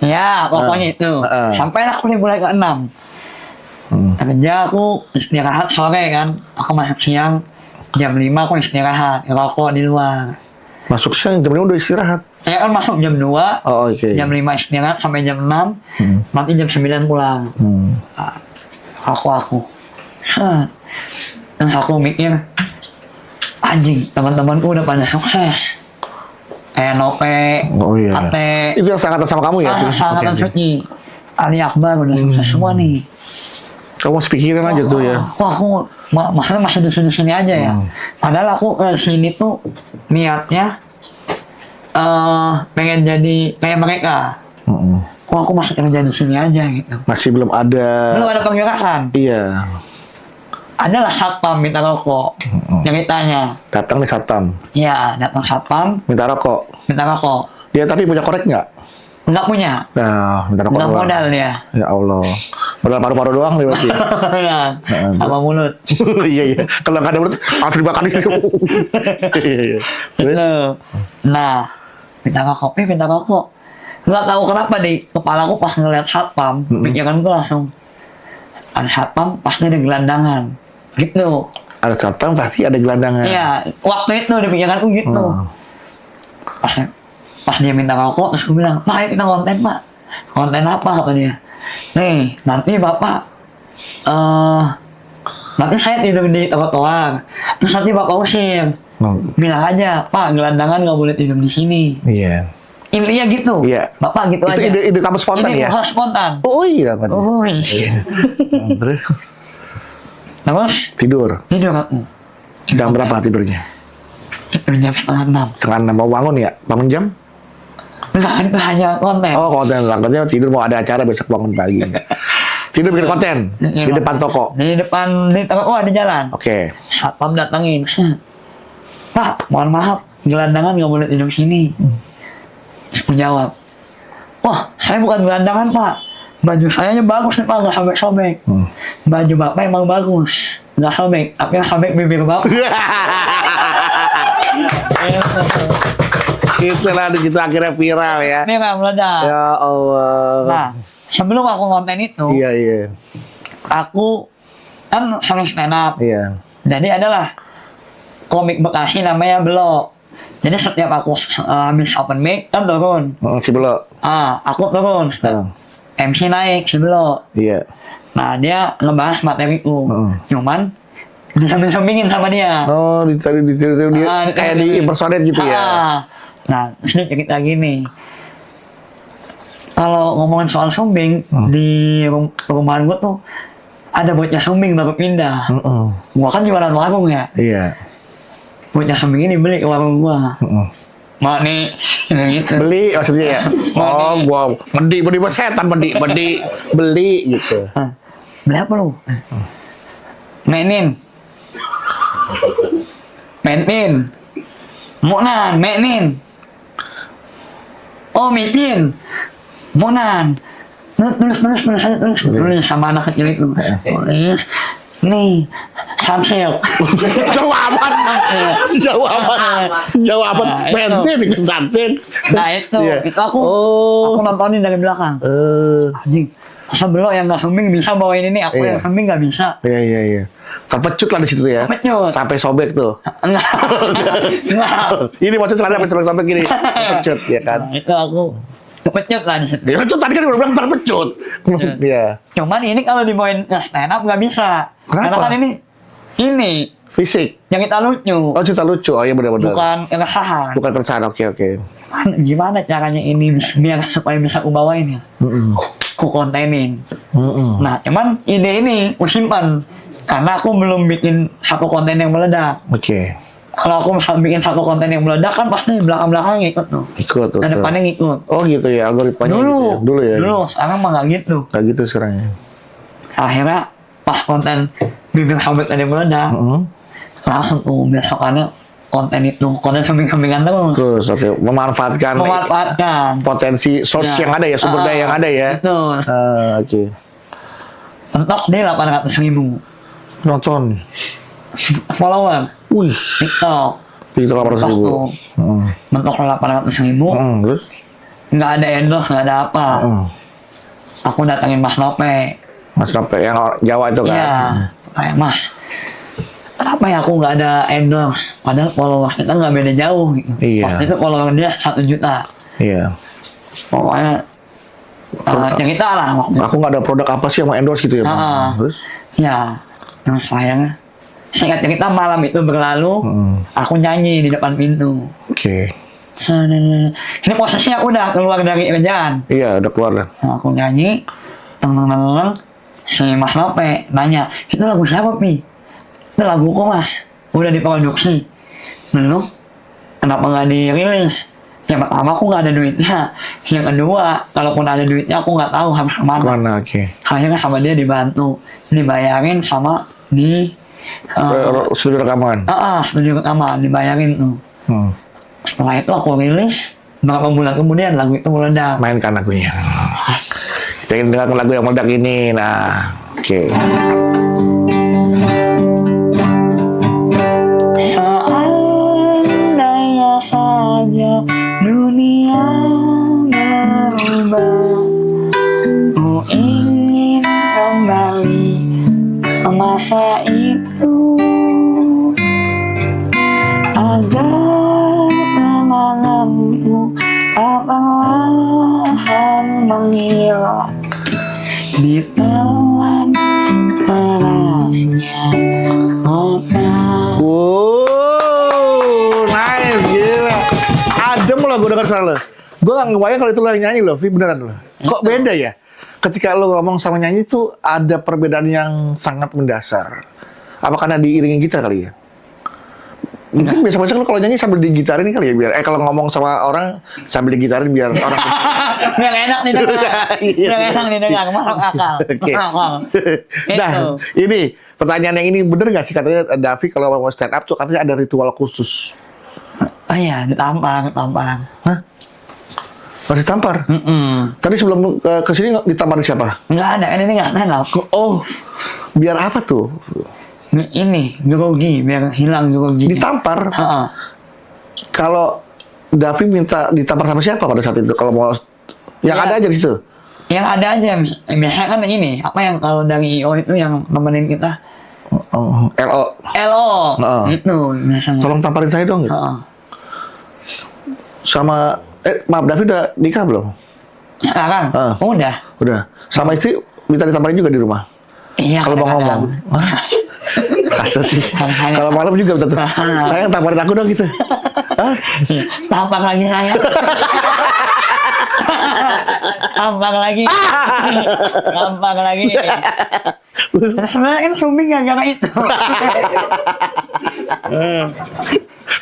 Ya, pokoknya itu. Sampailah aku di bulan ke-6. Kerja aku istirahat sore kan. Aku masuk siang, jam 5 aku istirahat, ngerokok di luar. Masuk siang, jam 5 udah istirahat? Saya kan masuk jam 2, jam 5 istirahat sampai jam 6, nanti jam 9 pulang. Aku. Dan aku mikir, anjing, teman-temanku udah pada sukses. Nope, Ate. Itu yang seangkatan sama kamu ya? Seangkatan Suci. Ali Akbar udah sukses semua nih. Kamu masih pikirin aja tuh ya? Aku masih di sini aja ya. Padahal aku ke sini tuh niatnya pengen jadi kayak mereka. Aku masih kerja di sini aja gitu. Masih belum ada pergerakan. Iya. Adalah satpam minta rokok. Ceritanya. Datang nih satpam. Iya, datang satpam. Minta rokok. Dia tapi punya korek nggak? Nggak punya. Nah, minta rokok. Nggak modal dia. Ya Allah. Modal paru-paru doang nih berarti. Sama mulut. Iya. Kalau nggak ada mulut, harus dibakar gitu. Nah, minta rokok. Nggak tahu kenapa di kepalaku pas ngeliat satpam, pikiranku langsung ada satpam pasti ada gelandangan. Gitu. Ada satpam pasti ada gelandangan. Iya, waktu itu di pikiranku gitu. Pas dia minta rokok, terus gue bilang, Pak, ayo kita konten, Pak. Konten apa, kata dia. Nih, nanti Bapak, nanti saya tidur di trotoar. Terus nanti Bapak usir. Bilang aja, Pak, gelandangan nggak boleh tidur di sini. Iya. Intinya gitu. Iya. Bapak gitu Itu aja. ide kamu spontan Ini ya? hal spontan. Oh iya. Kan? Oh iya. Terus Terus, tidur. tidur aku. Jam berapa tidurnya? Tidur jam 5:30. Setengah 6 mau bangun ya? Bangun jam? Nah, itu hanya konten. Oh konten, langkahnya tidur mau ada acara besok bangun pagi. Tidur bikin konten di depan toko. Di depan di toko ada jalan. Oke. Satpam datangin. Pak, mohon maaf, gelandangan nggak boleh tidur sini. Aku jawab, wah, saya bukan gelandangan, Pak. Baju saya bagus, Pak, nggak sampai sobek. Baju Bapak emang bagus, nggak sobek, tapi yang sobek bibir Bapak. Itulah kita akhirnya viral ya. Ini nggak meledak. Ya Allah. Nah, sebelum aku konten itu, Iya iya. aku kan sering stand up. Iya. Jadi adalah komik Bekasi namanya Belok. Jadi setiap aku habis open mic kan turun. Si Belo. Aku turun. MC naik si Belok. Iya. Nah dia ngebahas materiku. Cuman disamping-sampingin sama dia. Oh, dia kayak di impersonate gitu ya. Nah, ini cerita gini. Kalau ngomongin soal sumbing, di perumahan gua tuh ada bocah sumbing baru pindah. Gua kan jualan warung ya. Iya. Bocah sumbing ini beli ke warung gua. Mak nih, gitu. Beli maksudnya ya. Oh, gua beli setan beli gitu. Beli apa lu? Mainin. Monan, mainin. Oh, micin. Monan. Tulis sama anak kecil itu. Nih, Samsil. Jawaban penting dengan Samsil. Nah itu aku nontonin dari belakang. Anjing, sebelum yang nggak humming bisa bawain ini, aku yang humming nggak bisa. Iya. Terpecut lah di situ ya. Terpecut. Sampai sobek tuh. Enggak. Ini maksudnya celana sobek gini. Terpecut ya kan. Nah, itu aku kepecut lah di situ. Ya itu tadi kan udah bilang terpecut. Iya. Cuman ini kalau dibawain stand up nggak bisa. Kenapa? Karena kan ini Fisik. yang kita lucu. Oh cerita lucu. Oh iya benar-benar. Bukan keresahan. Bukan keresahan. Oke. Gimana caranya ini biar supaya bisa aku bawain ya? Aku kontenin. Nah, cuman ide ini aku simpan karena aku belum bikin satu konten yang meledak. Oke. Kalau aku bisa bikin satu konten yang meledak kan pasti belakang-belakang ngikut tuh. Ikut tuh. Dan depannya ngikut. Oh gitu ya algoritmanya. Dulu, gitu ya. Dulu, sekarang mah nggak gitu. Nggak gitu sekarang ya. Akhirnya pas konten bibir sobek tadi meledak, langsung tuh besokannya konten samping-sampingan terus. Terus memanfaatkan potensi source yang ada ya, sumber daya yang ada ya. Betul. Oke. Mentok dia 800.000 Nonton. follower. Wih. TikTok. Itu 800.000. Mentok 800.000. Terus? Nggak ada endorse, nggak ada apa. Aku datangin Mas Nope. Mas Nope yang Jawa itu kan? Iya. Kayak Mas, kenapa ya aku nggak ada endorse? Padahal follower kita nggak beda jauh gitu. Iya. Waktu itu follower dia 1 juta. Iya. Pokoknya cerita lah waktu itu. Aku nggak ada produk apa sih yang mau endorse gitu ya? Terus? Ya, yang sayangnya singkat cerita malam itu berlalu, aku nyanyi di depan pintu. Oke. Ini posisinya udah keluar dari kerjaan. Iya, udah keluar lah. Nah, aku nyanyi, teng si Mas Nope nanya, itu lagu siapa, Pi? Itu lagu kok, Mas? Udah diproduksi. Belum? Kenapa nggak dirilis? Yang pertama aku nggak ada duitnya. Yang kedua, kalaupun ada duitnya aku nggak tahu harus kemana. Kemana? Oke. Akhirnya sama dia dibantu, dibayarin sama di studio rekaman. studio rekaman dibayarin tuh. Setelah itu aku rilis, beberapa bulan kemudian lagu itu meledak. Mainkan lagunya. Kita ingin dengarkan lagu yang meledak ini. Nah, oke. Seandainya saja dunia berubah, ku ingin kembali ke masa itu, agar kenanganku menghilang di telan kerasnya kota. Wow, nice, gila. Adem lo gue denger suara lo. Gue gak ngebayang kalau itu lo yang nyanyi lo, Vi, beneran lo. Kok beda ya? Ketika lo ngomong sama nyanyi tuh ada perbedaan yang sangat mendasar. Apa karena diiringi gitar kali ya? Mungkin biasa-biasa lo kalau nyanyi sambil digitarin kali ya biar kalau ngomong sama orang sambil digitarin biar orang Biar enak didengar. Biar enak didengar, masuk akal. Oke. Masuk akal. Nah, ini pertanyaan yang ini bener nggak sih katanya Davi kalau mau stand up tuh katanya ada ritual khusus. Oh iya, ditampar. Hah? Oh, ditampar? Tadi sebelum ke sini ditamparin siapa? Enggak ada, ini enggak ada. Oh, biar apa tuh? Ini grogi, biar hilang grogi. Ditampar? Heeh. Kalau Davi minta ditampar sama siapa pada saat itu? Kalau mau yang Ya. ada aja di situ. Yang ada aja, biasanya kan ini, apa yang kalau dari IO itu yang nemenin kita, Oh, LO. LO, Heeh. itu biasanya. Tolong tamparin saya dong gitu. Heeh. Sama maaf Davi udah nikah belum? Sekarang, Heeh. udah. Udah. Sama istri minta ditamparin juga di rumah. Iya, Kalau mau kadang-kadang. ngomong. Hah? Kasus sih. Kadang-kadang. Kalau malam juga betul. Sayang tamparin aku dong gitu. Hah? Tampar lagi saya. Tampar lagi. Tampar lagi. Sebenarnya kan suami nggak gara itu.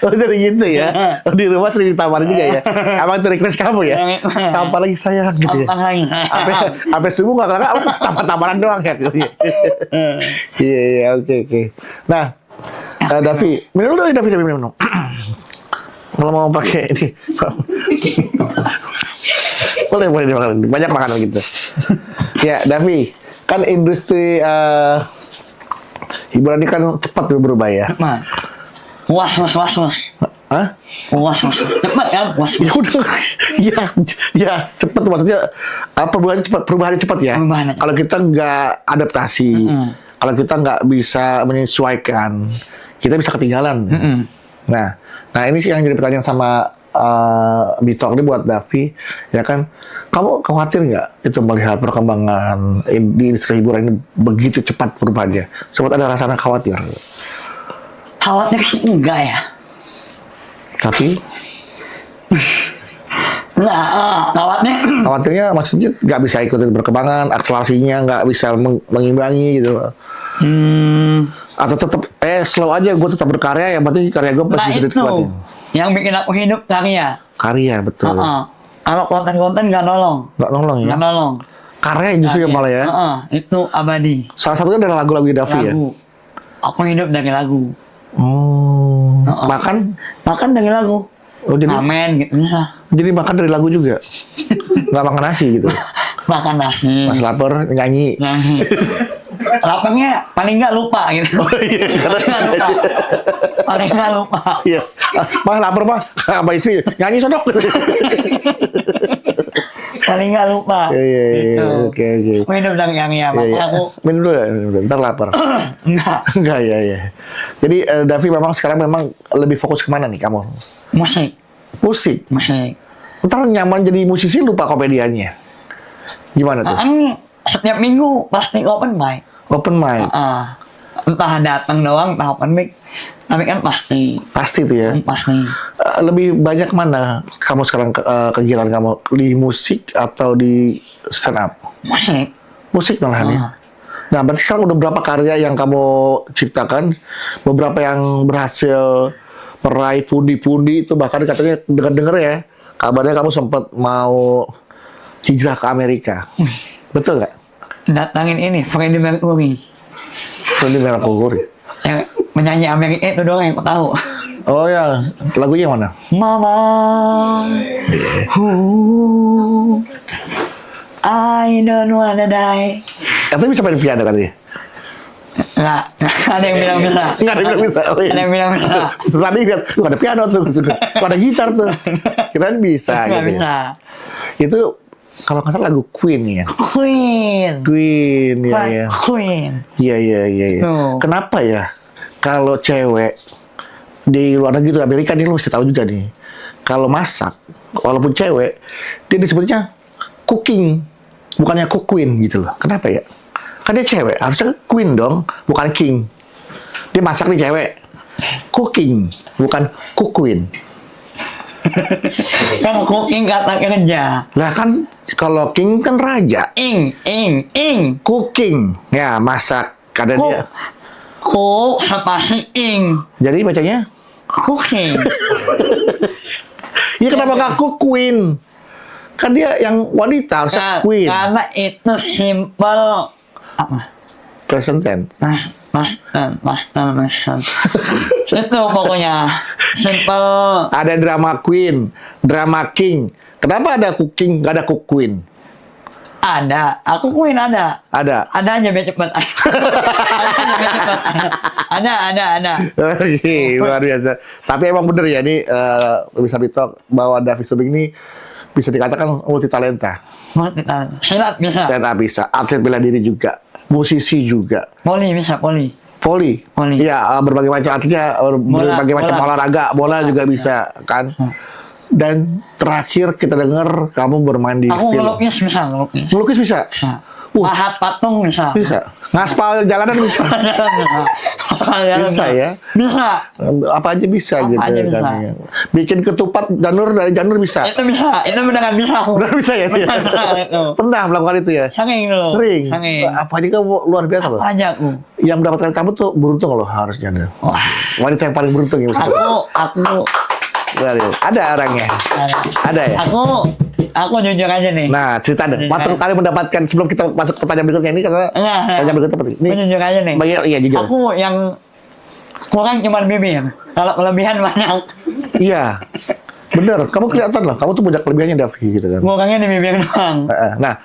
Oh jadi gitu ya. Oh, di rumah sering ditamparin juga ya. Emang itu request kamu ya. Tampar lagi sayang gitu ya. Tampar lagi. Sampai subuh nggak tampar-tamparan doang ya. Gitu ya. Iya oke. Nah, Davi, minum dulu Davi minum. Kalau mau pakai ini, boleh dimakan. Banyak makanan gitu. Ya, Davi, kan industri hiburan ini kan cepat berubah ya. Mas. Wah. Hah? Wah. Cepat kan? Wah. Ya udah, ya cepat maksudnya apa perubahannya cepat ya. Perubahannya. Kalau kita nggak adaptasi, kalau kita nggak bisa menyesuaikan, kita bisa ketinggalan. Nah ini sih yang jadi pertanyaan sama Bitok ini buat Davi, ya kan? Kamu khawatir nggak itu melihat perkembangan di industri hiburan ini begitu cepat perubahannya? Sempat ada rasa khawatir? Khawatir sih enggak ya. Tapi Enggak, khawatirnya maksudnya nggak bisa ikutin perkembangan, akselerasinya nggak bisa mengimbangi gitu. Atau tetap slow aja, gue tetap berkarya, yang penting karya gue nah pasti bisa itu dikuatin. yang bikin aku hidup karya. Karya betul. Kalau konten-konten nggak nolong. Nggak nolong ya. Nggak nolong. Karya justru yang malah ya. Itu abadi. Salah satunya adalah lagu-lagu Davi ya. Lagu. Aku hidup dari lagu. Oh. Makan dari lagu. Oh, jadi Amen gitu. jadi makan dari lagu juga. Nggak makan nasi gitu. Makan nasi. Pas lapar nyanyi. Nyanyi. Laparnya paling nggak lupa gitu. Oh iya, Paling nggak lupa. Iya. Mah lapar mah sama istri nyanyi sodok. Paling nggak lupa. Iya. Gitu. Oke. Aku hidup dari yang ya, Iya. aku Minum dulu ya, ntar lapar. enggak Enggak ya. Jadi Davi memang sekarang memang lebih fokus kemana nih kamu? musik. Musik. Ntar nyaman jadi musisi lupa komediannya. Gimana tuh? Setiap minggu pasti open mic. Open mic. Entah datang doang, entah open mic. Tapi kan pasti. Pasti tuh ya. Pasti. Lebih banyak mana kamu sekarang kegiatan kamu di musik atau di stand up? Musik. Musik malahan ya. Nah, berarti sekarang udah berapa karya yang kamu ciptakan? Beberapa yang berhasil meraih pundi-pundi itu, bahkan katanya dengar-dengar ya, kabarnya kamu sempat mau hijrah ke Amerika. Betul nggak? Datangin ini Freddie Mercury. Freddie Mercury. Yang menyanyi Amerika itu doang yang aku tahu. Oh ya, lagunya yang mana? Mama, who I don't wanna die. Katanya bisa main piano katanya. Nggak ada yang bilang bisa. Nggak ada yang bilang bisa. Oh, iya. Ada yang bilang bisa. Tadi lihat, tuh ada piano tuh, tuh ada gitar tuh. Kirain bisa. Nggak gitu. bisa. Itu kalau nggak salah lagu Queen ya. Queen, ya. Queen. Iya. Tuh. Kenapa ya? Kalau cewek di luar negeri tuh Amerika nih lu mesti tahu juga nih. Kalau masak, walaupun cewek, dia disebutnya cooking, bukannya cook queen gitu loh. Kenapa ya? Kan dia cewek, harusnya queen dong, bukan king. Dia masak nih cewek. Cooking, bukan cook queen. Kan cooking kata kerja. Lah kan kalau king kan raja. Ing. Cooking, ya masak. Karena dia. Cook apa sih ing? Jadi bacanya? Cooking. Ya kenapa nggak cook queen? Kan dia yang wanita harusnya queen. Karena itu simple. Apa? Present tense. Mas. Itu pokoknya simple. Ada drama queen, drama king. Kenapa ada cooking, nggak ada cook queen? Ada, aku queen ada. Ada. Ada aja biar cepet. Ada. Oke, luar biasa. Tapi emang bener ya, ini bisa ditok bahwa David Tobing ini bisa dikatakan multi talenta. Silat bisa. Stand up bisa, atlet bela diri juga, musisi juga. Poli bisa, poli. Poli. Iya, berbagai macam atletnya, berbagai macam bola. olahraga, bola juga bisa kan. Dan terakhir kita dengar kamu bermain di Aku film. ngelukis bisa, ngelukis. Melukis bisa? Pahat patung bisa. Bisa. Ngaspal jalanan bisa. Bisa ya? Bisa. Apa aja bisa Apa gitu aja bisa. kan. Ya. Bikin ketupat janur dari janur bisa. Itu bisa, itu beneran bisa aku. Benar bisa ya? Beneran itu. Pernah melakukan itu ya? Sanging dulu. Sering. Sanging. Apa aja kamu luar biasa loh. Apa aja aku. Yang mendapatkan kamu tuh beruntung loh harusnya. Wah. Wanita yang paling beruntung ya. Aku. Ada orangnya. Ada ya? Aku jujur aja nih. Nah, cerita deh. Waktu kali mendapatkan sebelum kita masuk ke pertanyaan berikutnya ini karena pertanyaan berikutnya seperti ini. Aku jujur aja nih. Iya jujur. Aku yang kurang cuma bibir. Kalau kelebihan banyak. Iya. Bener, kamu kelihatan loh. Kamu tuh punya kelebihannya Davi gitu kan. Kurangnya di bibir doang. Nah,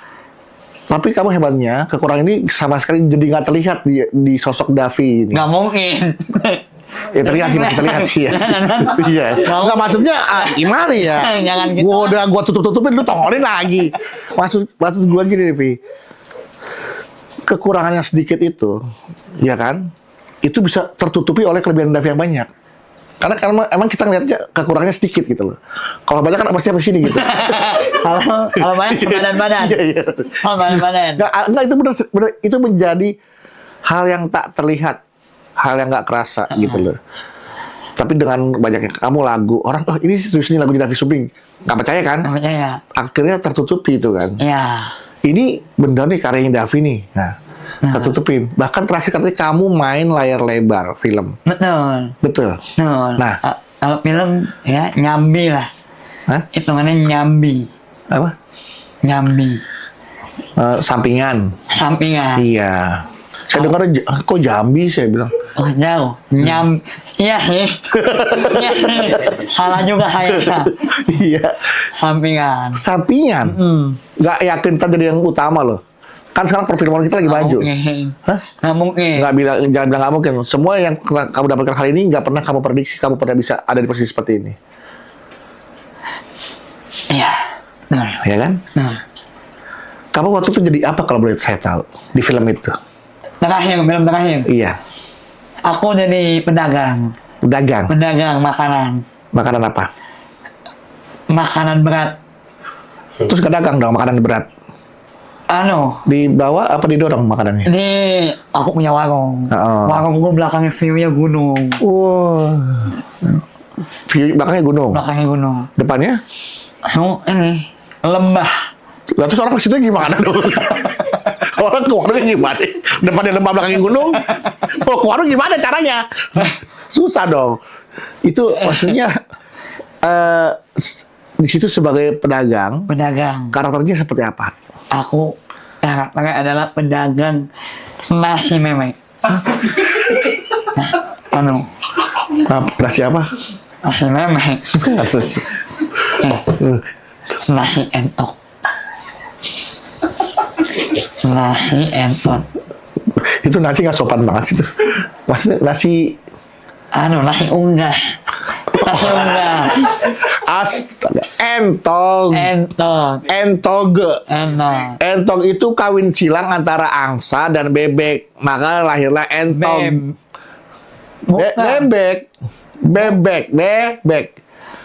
tapi kamu hebatnya kekurangan ini sama sekali jadi nggak terlihat di sosok Davi ini. Nggak mungkin. Ya terlihat sih, masih terlihat sih ya. Iya. Nggak maksudnya gimana ya? Jangan gitu. Gua tutup-tutupin, lu tongolin lagi. Maksud gua gini, Devi. Kekurangannya sedikit itu, ya kan? Itu bisa tertutupi oleh kelebihan Davi yang banyak. Karena emang kita ngeliatnya kekurangannya sedikit gitu loh. Kalau banyak kan pasti apa sini gitu. Kalau banyak badan-badan. Iya. Kalau badan-badan. Nggak, itu bener, itu menjadi hal yang tak terlihat. Hal yang nggak kerasa gitu loh. Tapi dengan banyaknya kamu lagu, orang, oh ini tulisnya lagu David Tobing. Nggak percaya kan? Nggak percaya. Akhirnya tertutupi itu kan. Iya. Ini benar nih karyanya Davi nih. Nah, tertutupin. Bahkan terakhir katanya kamu main layar lebar film. Betul. Betul. Nah. Kalau film ya nyambi lah. Hah? Hitungannya nyambi. Apa? Nyambi. Sampingan. Iya. Saya dengar kok Jambi saya bilang. Oh jauh. Iya sih. Iya sih. Salah juga saya. Iya. Sampingan. Nggak yakin ntar jadi yang utama loh. Kan sekarang perfilman kita lagi maju. Hah? Nggak mungkin. Jangan bilang nggak mungkin. Semua yang kamu dapatkan hari ini nggak pernah kamu prediksi kamu pernah bisa ada di posisi seperti ini. Iya. Ya kan? Kamu waktu itu jadi apa kalau boleh saya tahu di film itu? Film terakhir. Iya. Aku jadi pedagang. Pedagang makanan. Makanan apa? Makanan berat. Terus gak dagang dong makanan berat? Dibawa apa didorong makanannya? Aku punya warung. Warung gue belakangnya view-nya gunung. View belakangnya gunung? Belakangnya gunung. Depannya? Ini, lembah. Lalu terus orang ke situ gimana dong? Orang ke warungnya gimana? Depannya lembah belakangnya gunung? Mau ke warung gimana caranya? Susah dong. Itu maksudnya di situ sebagai pedagang. Karakternya seperti apa? Aku karakternya adalah pedagang nasi memek. Nasi apa? Nasi memek. Nasi entok. Nasi entok. Itu nasi nggak sopan banget itu. Maksudnya nasi nasi unggas. Nasi unggas. Astaga, entog. Entog itu kawin silang antara angsa dan bebek. Maka lahirlah entog. Bebek.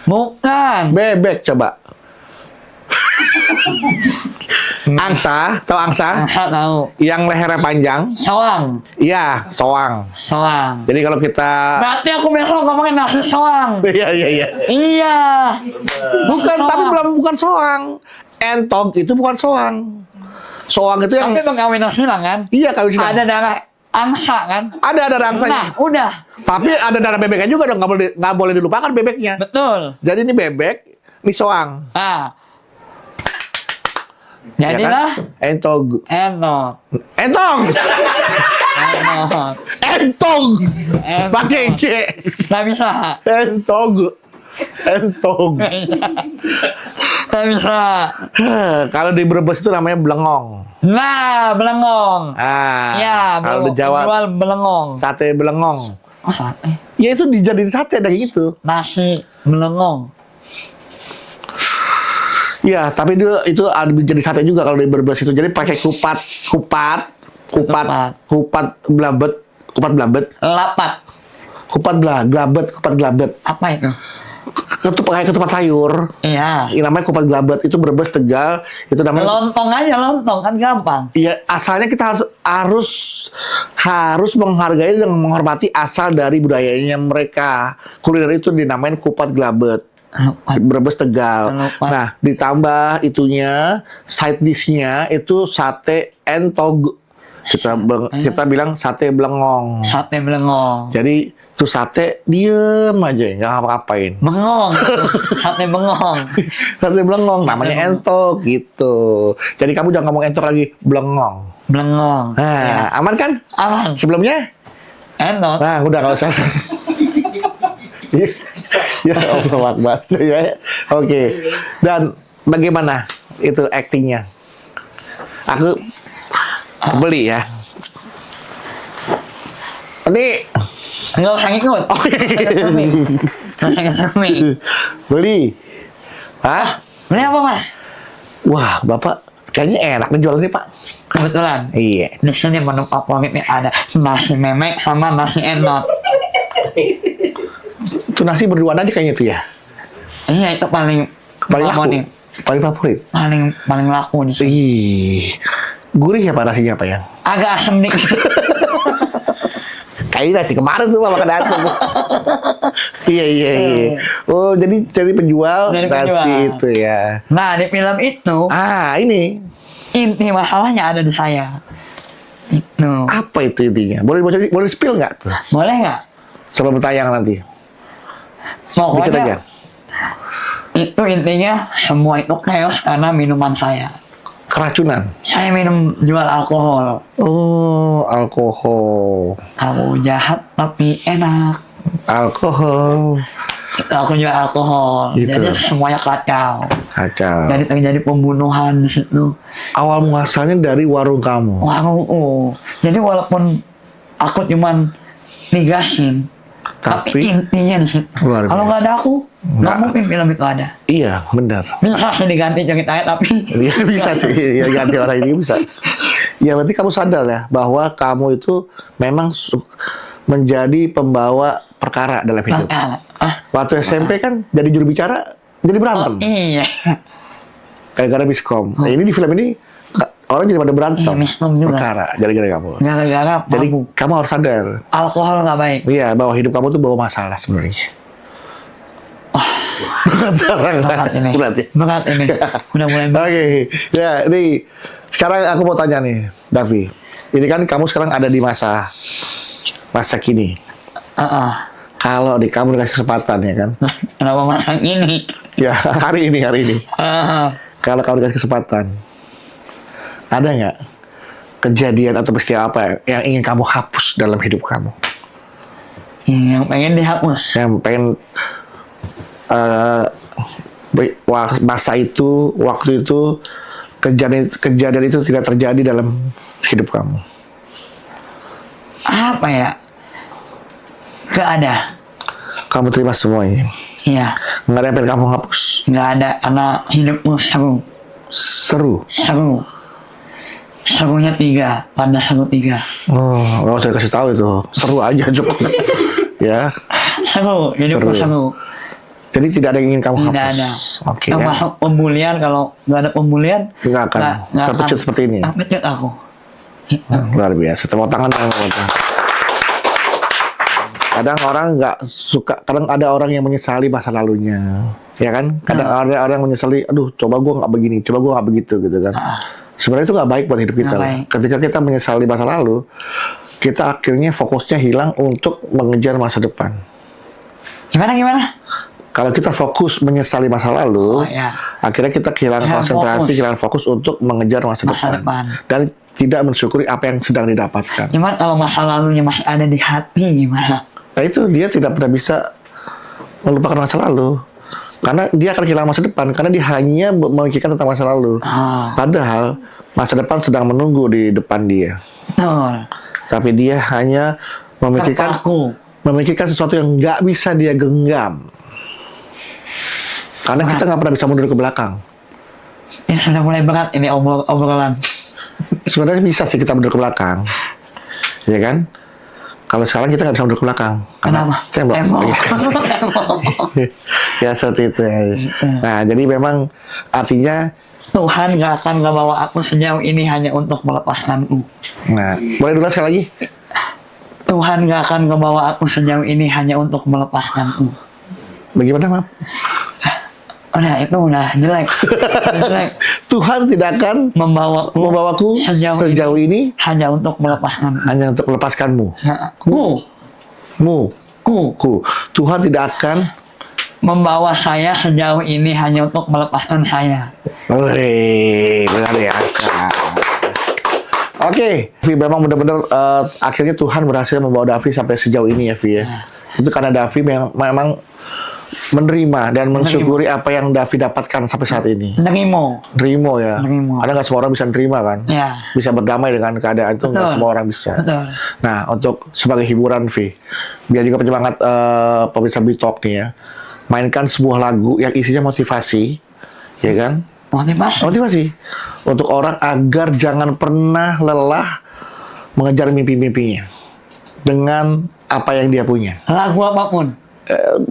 Bukan. Bebek coba. Angsa, tahu angsa? Angsa tahu. Yang lehernya panjang. Soang. Iya, soang. Soang. Jadi kalau kita Berarti aku besok ngomongin nasi soang. Iya. Iya. Bukan, Soang. tapi belum bukan soang. Entog itu bukan soang. Soang itu yang Tapi mengawin nasi lah kan? iya kalau silang. Ada darah angsa kan? Ada Nah, angsanya. udah. Tapi ada darah bebeknya juga dong, nggak boleh dilupakan bebeknya. Betul. Jadi ini bebek, ini soang. Ah. Ya Jadilah kan? Entog. enot. Entong. Enot. Entong. Entong. Pakai G. Nggak bisa. Entog. Entog. Nggak bisa. Kalau di Brebes itu namanya belengong. Nah, belengong. Ya, Kalau di Jawa jual belengong. sate belengong. Oh, sate. Ya itu dijadiin sate dari itu. Nasi belengong. Iya, tapi itu ada jadi sate juga kalau di Brebes itu. Jadi pakai kupat blabet, Lapat. kupat glabet. Apa itu? Pakai ketupat sayur. Iya. Ini namanya kupat glabet, itu Brebes, Tegal, itu namanya. Lontong aja, lontong kan gampang. Iya, asalnya kita harus menghargai dan menghormati asal dari budayanya mereka. Kuliner itu dinamain kupat glabet. Lapat. Brebes, Tegal. Lupa. Nah, ditambah itunya, side dish-nya itu sate entog. Kita bilang sate belengong. Sate belengong. Jadi tuh sate diem aja, nggak ngapa-ngapain. Bengong. Sate bengong. Sate belengong, namanya entog gitu. Jadi kamu jangan ngomong entog lagi, belengong. Belengong. Nah, aman kan? Aman. Sebelumnya? Enot. Nah, udah nggak usah. Ya Allah, bahasa ya. Oke. Dan bagaimana itu aktingnya? Aku beli ya. Ini Enggak usah ngikut. oh, Kami. beli. Hah? Beli apa, Mas? Wah, Bapak kayaknya enak nih jualan nih, Pak. Kebetulan. Iya. Di sini menu favorit nih ada nasi memek sama nasi enot. Itu nasi berduaan aja kayaknya tuh ya. Iya, itu paling Paling laku. favorit. Paling favorit. Paling laku nih. Ih. Gurih ya Pak nasinya Pak ya? Agak asem dikit. Kayaknya nasi kemarin tuh Pak makan asam. Iya. Oh, jadi penjual Jadi nasi penjual. itu ya. Nah, di film itu Ini inti masalahnya ada di saya. Itu. apa itu intinya? Boleh spill nggak tuh? Boleh nggak? Sebelum tayang nanti. Dikit aja. Pokoknya itu intinya semua itu chaos karena minuman saya. Keracunan. Saya minum jual alkohol. Oh, alkohol. Kamu jahat tapi enak. Alkohol. Itu aku jual alkohol. Gitu. Jadi semuanya kacau. Kacau. Jadi terjadi pembunuhan di situ. Awal muasalnya dari warung kamu. Jadi walaupun aku cuman nigasin, tapi intinya di situ. Luar biasa. Kalau nggak ada aku, nggak Nggak. mungkin film itu ada. Iya, benar. Bisa sih diganti ceritanya, tapi Iya bisa sih, ya ganti orang ini bisa. Ya berarti kamu sadar ya bahwa kamu itu memang menjadi pembawa perkara dalam hidup. Waktu SMP kan jadi juru bicara, jadi berantem. Iya. Gara-gara miskom. Nah, ini di film ini orang jadi pada berantem. Iya, miskom juga. Perkara gara-gara kamu. Gara-gara Jadi mabuk. kamu harus sadar. Alkohol nggak baik. Iya, bahwa hidup kamu tuh bawa masalah sebenarnya. Berat ini. Berat ini. Udah mulai berat. Oke, ya ini sekarang aku mau tanya nih, Davi. Ini kan kamu sekarang ada di masa kini. Kalau kamu dikasih kesempatan ya kan? Kenapa masak ini? Ya hari ini. Ah, Kalau kamu dikasih kesempatan, ada nggak kejadian atau peristiwa apa yang ingin kamu hapus dalam hidup kamu? yang pengen dihapus. Yang pengen masa itu, waktu itu, kejadian itu tidak terjadi dalam hidup kamu. Apa ya? Gak ada. Kamu terima semuanya. Iya. Nggak ada yang pengen kamu hapus. Gak ada, karena hidupmu seru. Seru. Serunya 3, tanda seru 3. Oh, nggak usah kasih tahu itu. Seru aja cukup. Ya. Seru, hidupmu Seru. seru. Jadi tidak ada yang ingin kamu Tidak hapus. ada. Oke. Tambah Ya. pembulian, kalau nggak ada pembulian, Nggak akan terpecut seperti ini. terpecut aku. Luar biasa. Tepuk tangan yang kadang orang nggak suka, kadang ada orang yang menyesali masa lalunya, ya kan? Kadang ada orang yang menyesali, aduh, coba gue nggak begini, coba gue nggak begitu, gitu kan? Sebenarnya itu nggak baik buat hidup kita. Nggak baik. Ketika kita menyesali masa lalu, kita akhirnya fokusnya hilang untuk mengejar masa depan. Gimana? Kalau kita fokus menyesali masa lalu, Ya. akhirnya kita kehilangan Kehilangan konsentrasi, fokus. kehilangan fokus untuk mengejar masa depan. Dan tidak mensyukuri apa yang sedang didapatkan. Cuman kalau masa lalunya masih ada di hati, gimana? Nah itu dia tidak pernah bisa melupakan masa lalu. Karena dia akan kehilangan masa depan. Karena dia hanya memikirkan tentang masa lalu. Padahal masa depan sedang menunggu di depan dia. Betul. Tapi dia hanya memikirkan sesuatu yang nggak bisa dia genggam. Karena kita nggak pernah bisa mundur ke belakang. Ya sudah mulai berat ini obrolan. Sebenarnya bisa sih kita mundur ke belakang. Ya kan? Kalau sekarang kita nggak bisa mundur ke belakang. Kenapa? Tembok. Ya seperti itu. Nah, jadi memang artinya Tuhan gak akan membawa aku sejauh ini hanya untuk melepaskanku. Nah, boleh dulu sekali lagi? Tuhan gak akan membawa aku sejauh ini hanya untuk melepaskanku. Bagaimana, Maaf? Udah jelek. Tuhan tidak akan membawaku sejauh ini hanya untuk melepaskanmu. hanya untuk melepaskanmu. Tuhan tidak akan membawa saya sejauh ini hanya untuk melepaskan saya. Wih, luar biasa. Oke, Vi, memang benar-benar akhirnya Tuhan berhasil membawa Davi sampai sejauh ini ya, Vi ya. Itu karena Davi memang menerima dan mensyukuri apa yang Davi dapatkan sampai saat ini. Nerimo ya. Ada nggak semua orang bisa nerima kan? Ya. Bisa berdamai dengan keadaan itu nggak semua orang bisa. Betul. Nah, untuk sebagai hiburan, Vi, biar juga penyemangat pemirsa Bitalk nih ya, mainkan sebuah lagu yang isinya motivasi, ya kan? Motivasi untuk orang agar jangan pernah lelah mengejar mimpi-mimpinya dengan apa yang dia punya. Lagu apapun.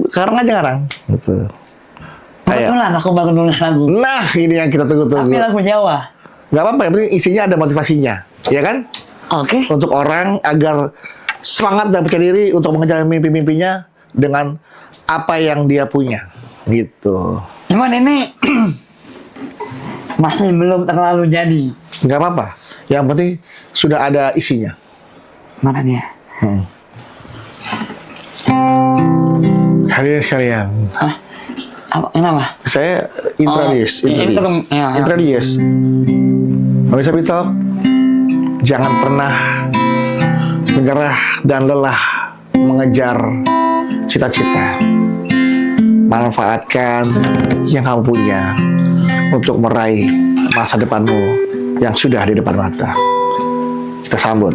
Sekarang aja sekarang. Betul. Kebetulan aku baru nulis lagu. Nah, ini yang kita tunggu-tunggu. Tapi lagu Jawa. Gak apa-apa, yang penting isinya ada motivasinya, ya kan? Oke. Untuk orang agar semangat dan percaya diri untuk mengejar mimpi-mimpinya dengan apa yang dia punya, gitu. Cuman ini masih belum terlalu jadi. Gak apa-apa. Yang penting sudah ada isinya. Mana dia? Hadirin sekalian. Hah? Kenapa? Saya introduce. Pemirsa Bitalk, jangan pernah menyerah dan lelah mengejar cita-cita. Manfaatkan yang kamu punya untuk meraih masa depanmu yang sudah di depan mata. Kita sambut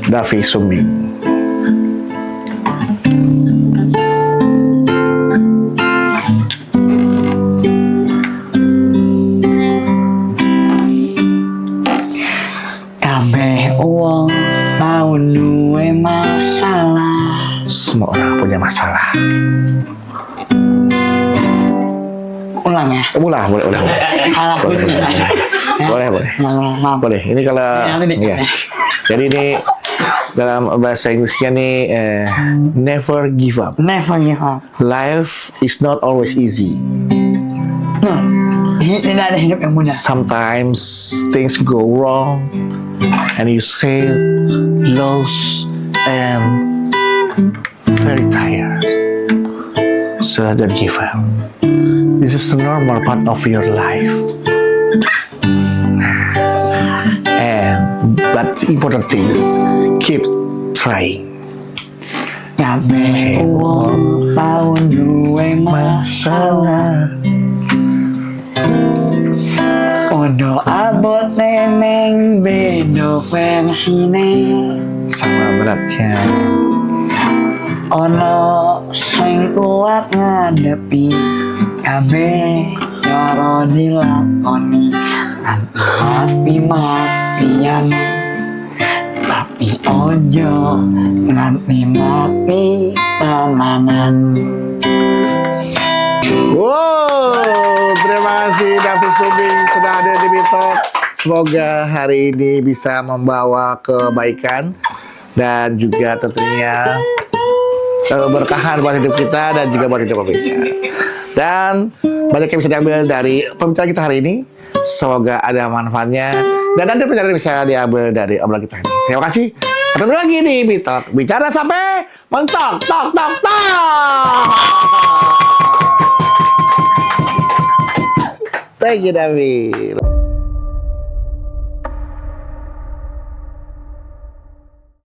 Davi Sumbing. Kabeh uang mau duwe masalah. Semua orang punya masalah. Ulang ya? Ulang, boleh. Salah punya. Boleh. Boleh. Ini kalau ya. Jadi ini dalam bahasa Inggrisnya nih never give up. Never give up. Life is not always easy. No. Tidak ada hidup yang mudah. Sometimes things go wrong and you say lost and very tired. So don't give up. This is the normal part of your life. But the important thing is keep trying. Kabeh uang mau duwe masalah. Odo abot neneng bedo versine. Sama beratnya. Ono sing kuat ngadepi kabeh cara dilakoni tapi matian. Tapi ojo nganti mati tenanan. Wow, terima kasih David Subing sudah hadir di Bitok. Semoga hari ini bisa membawa kebaikan dan juga tentunya keberkahan buat hidup kita dan juga buat hidup pemirsa. Dan banyak yang bisa diambil dari pembicaraan kita hari ini. Semoga ada manfaatnya dan nanti pelajaran bisa diambil dari obrolan kita ini. Terima kasih. Sampai jumpa lagi di Bitok. Bicara sampai mentok, tok, tok, tok. Thank you, David.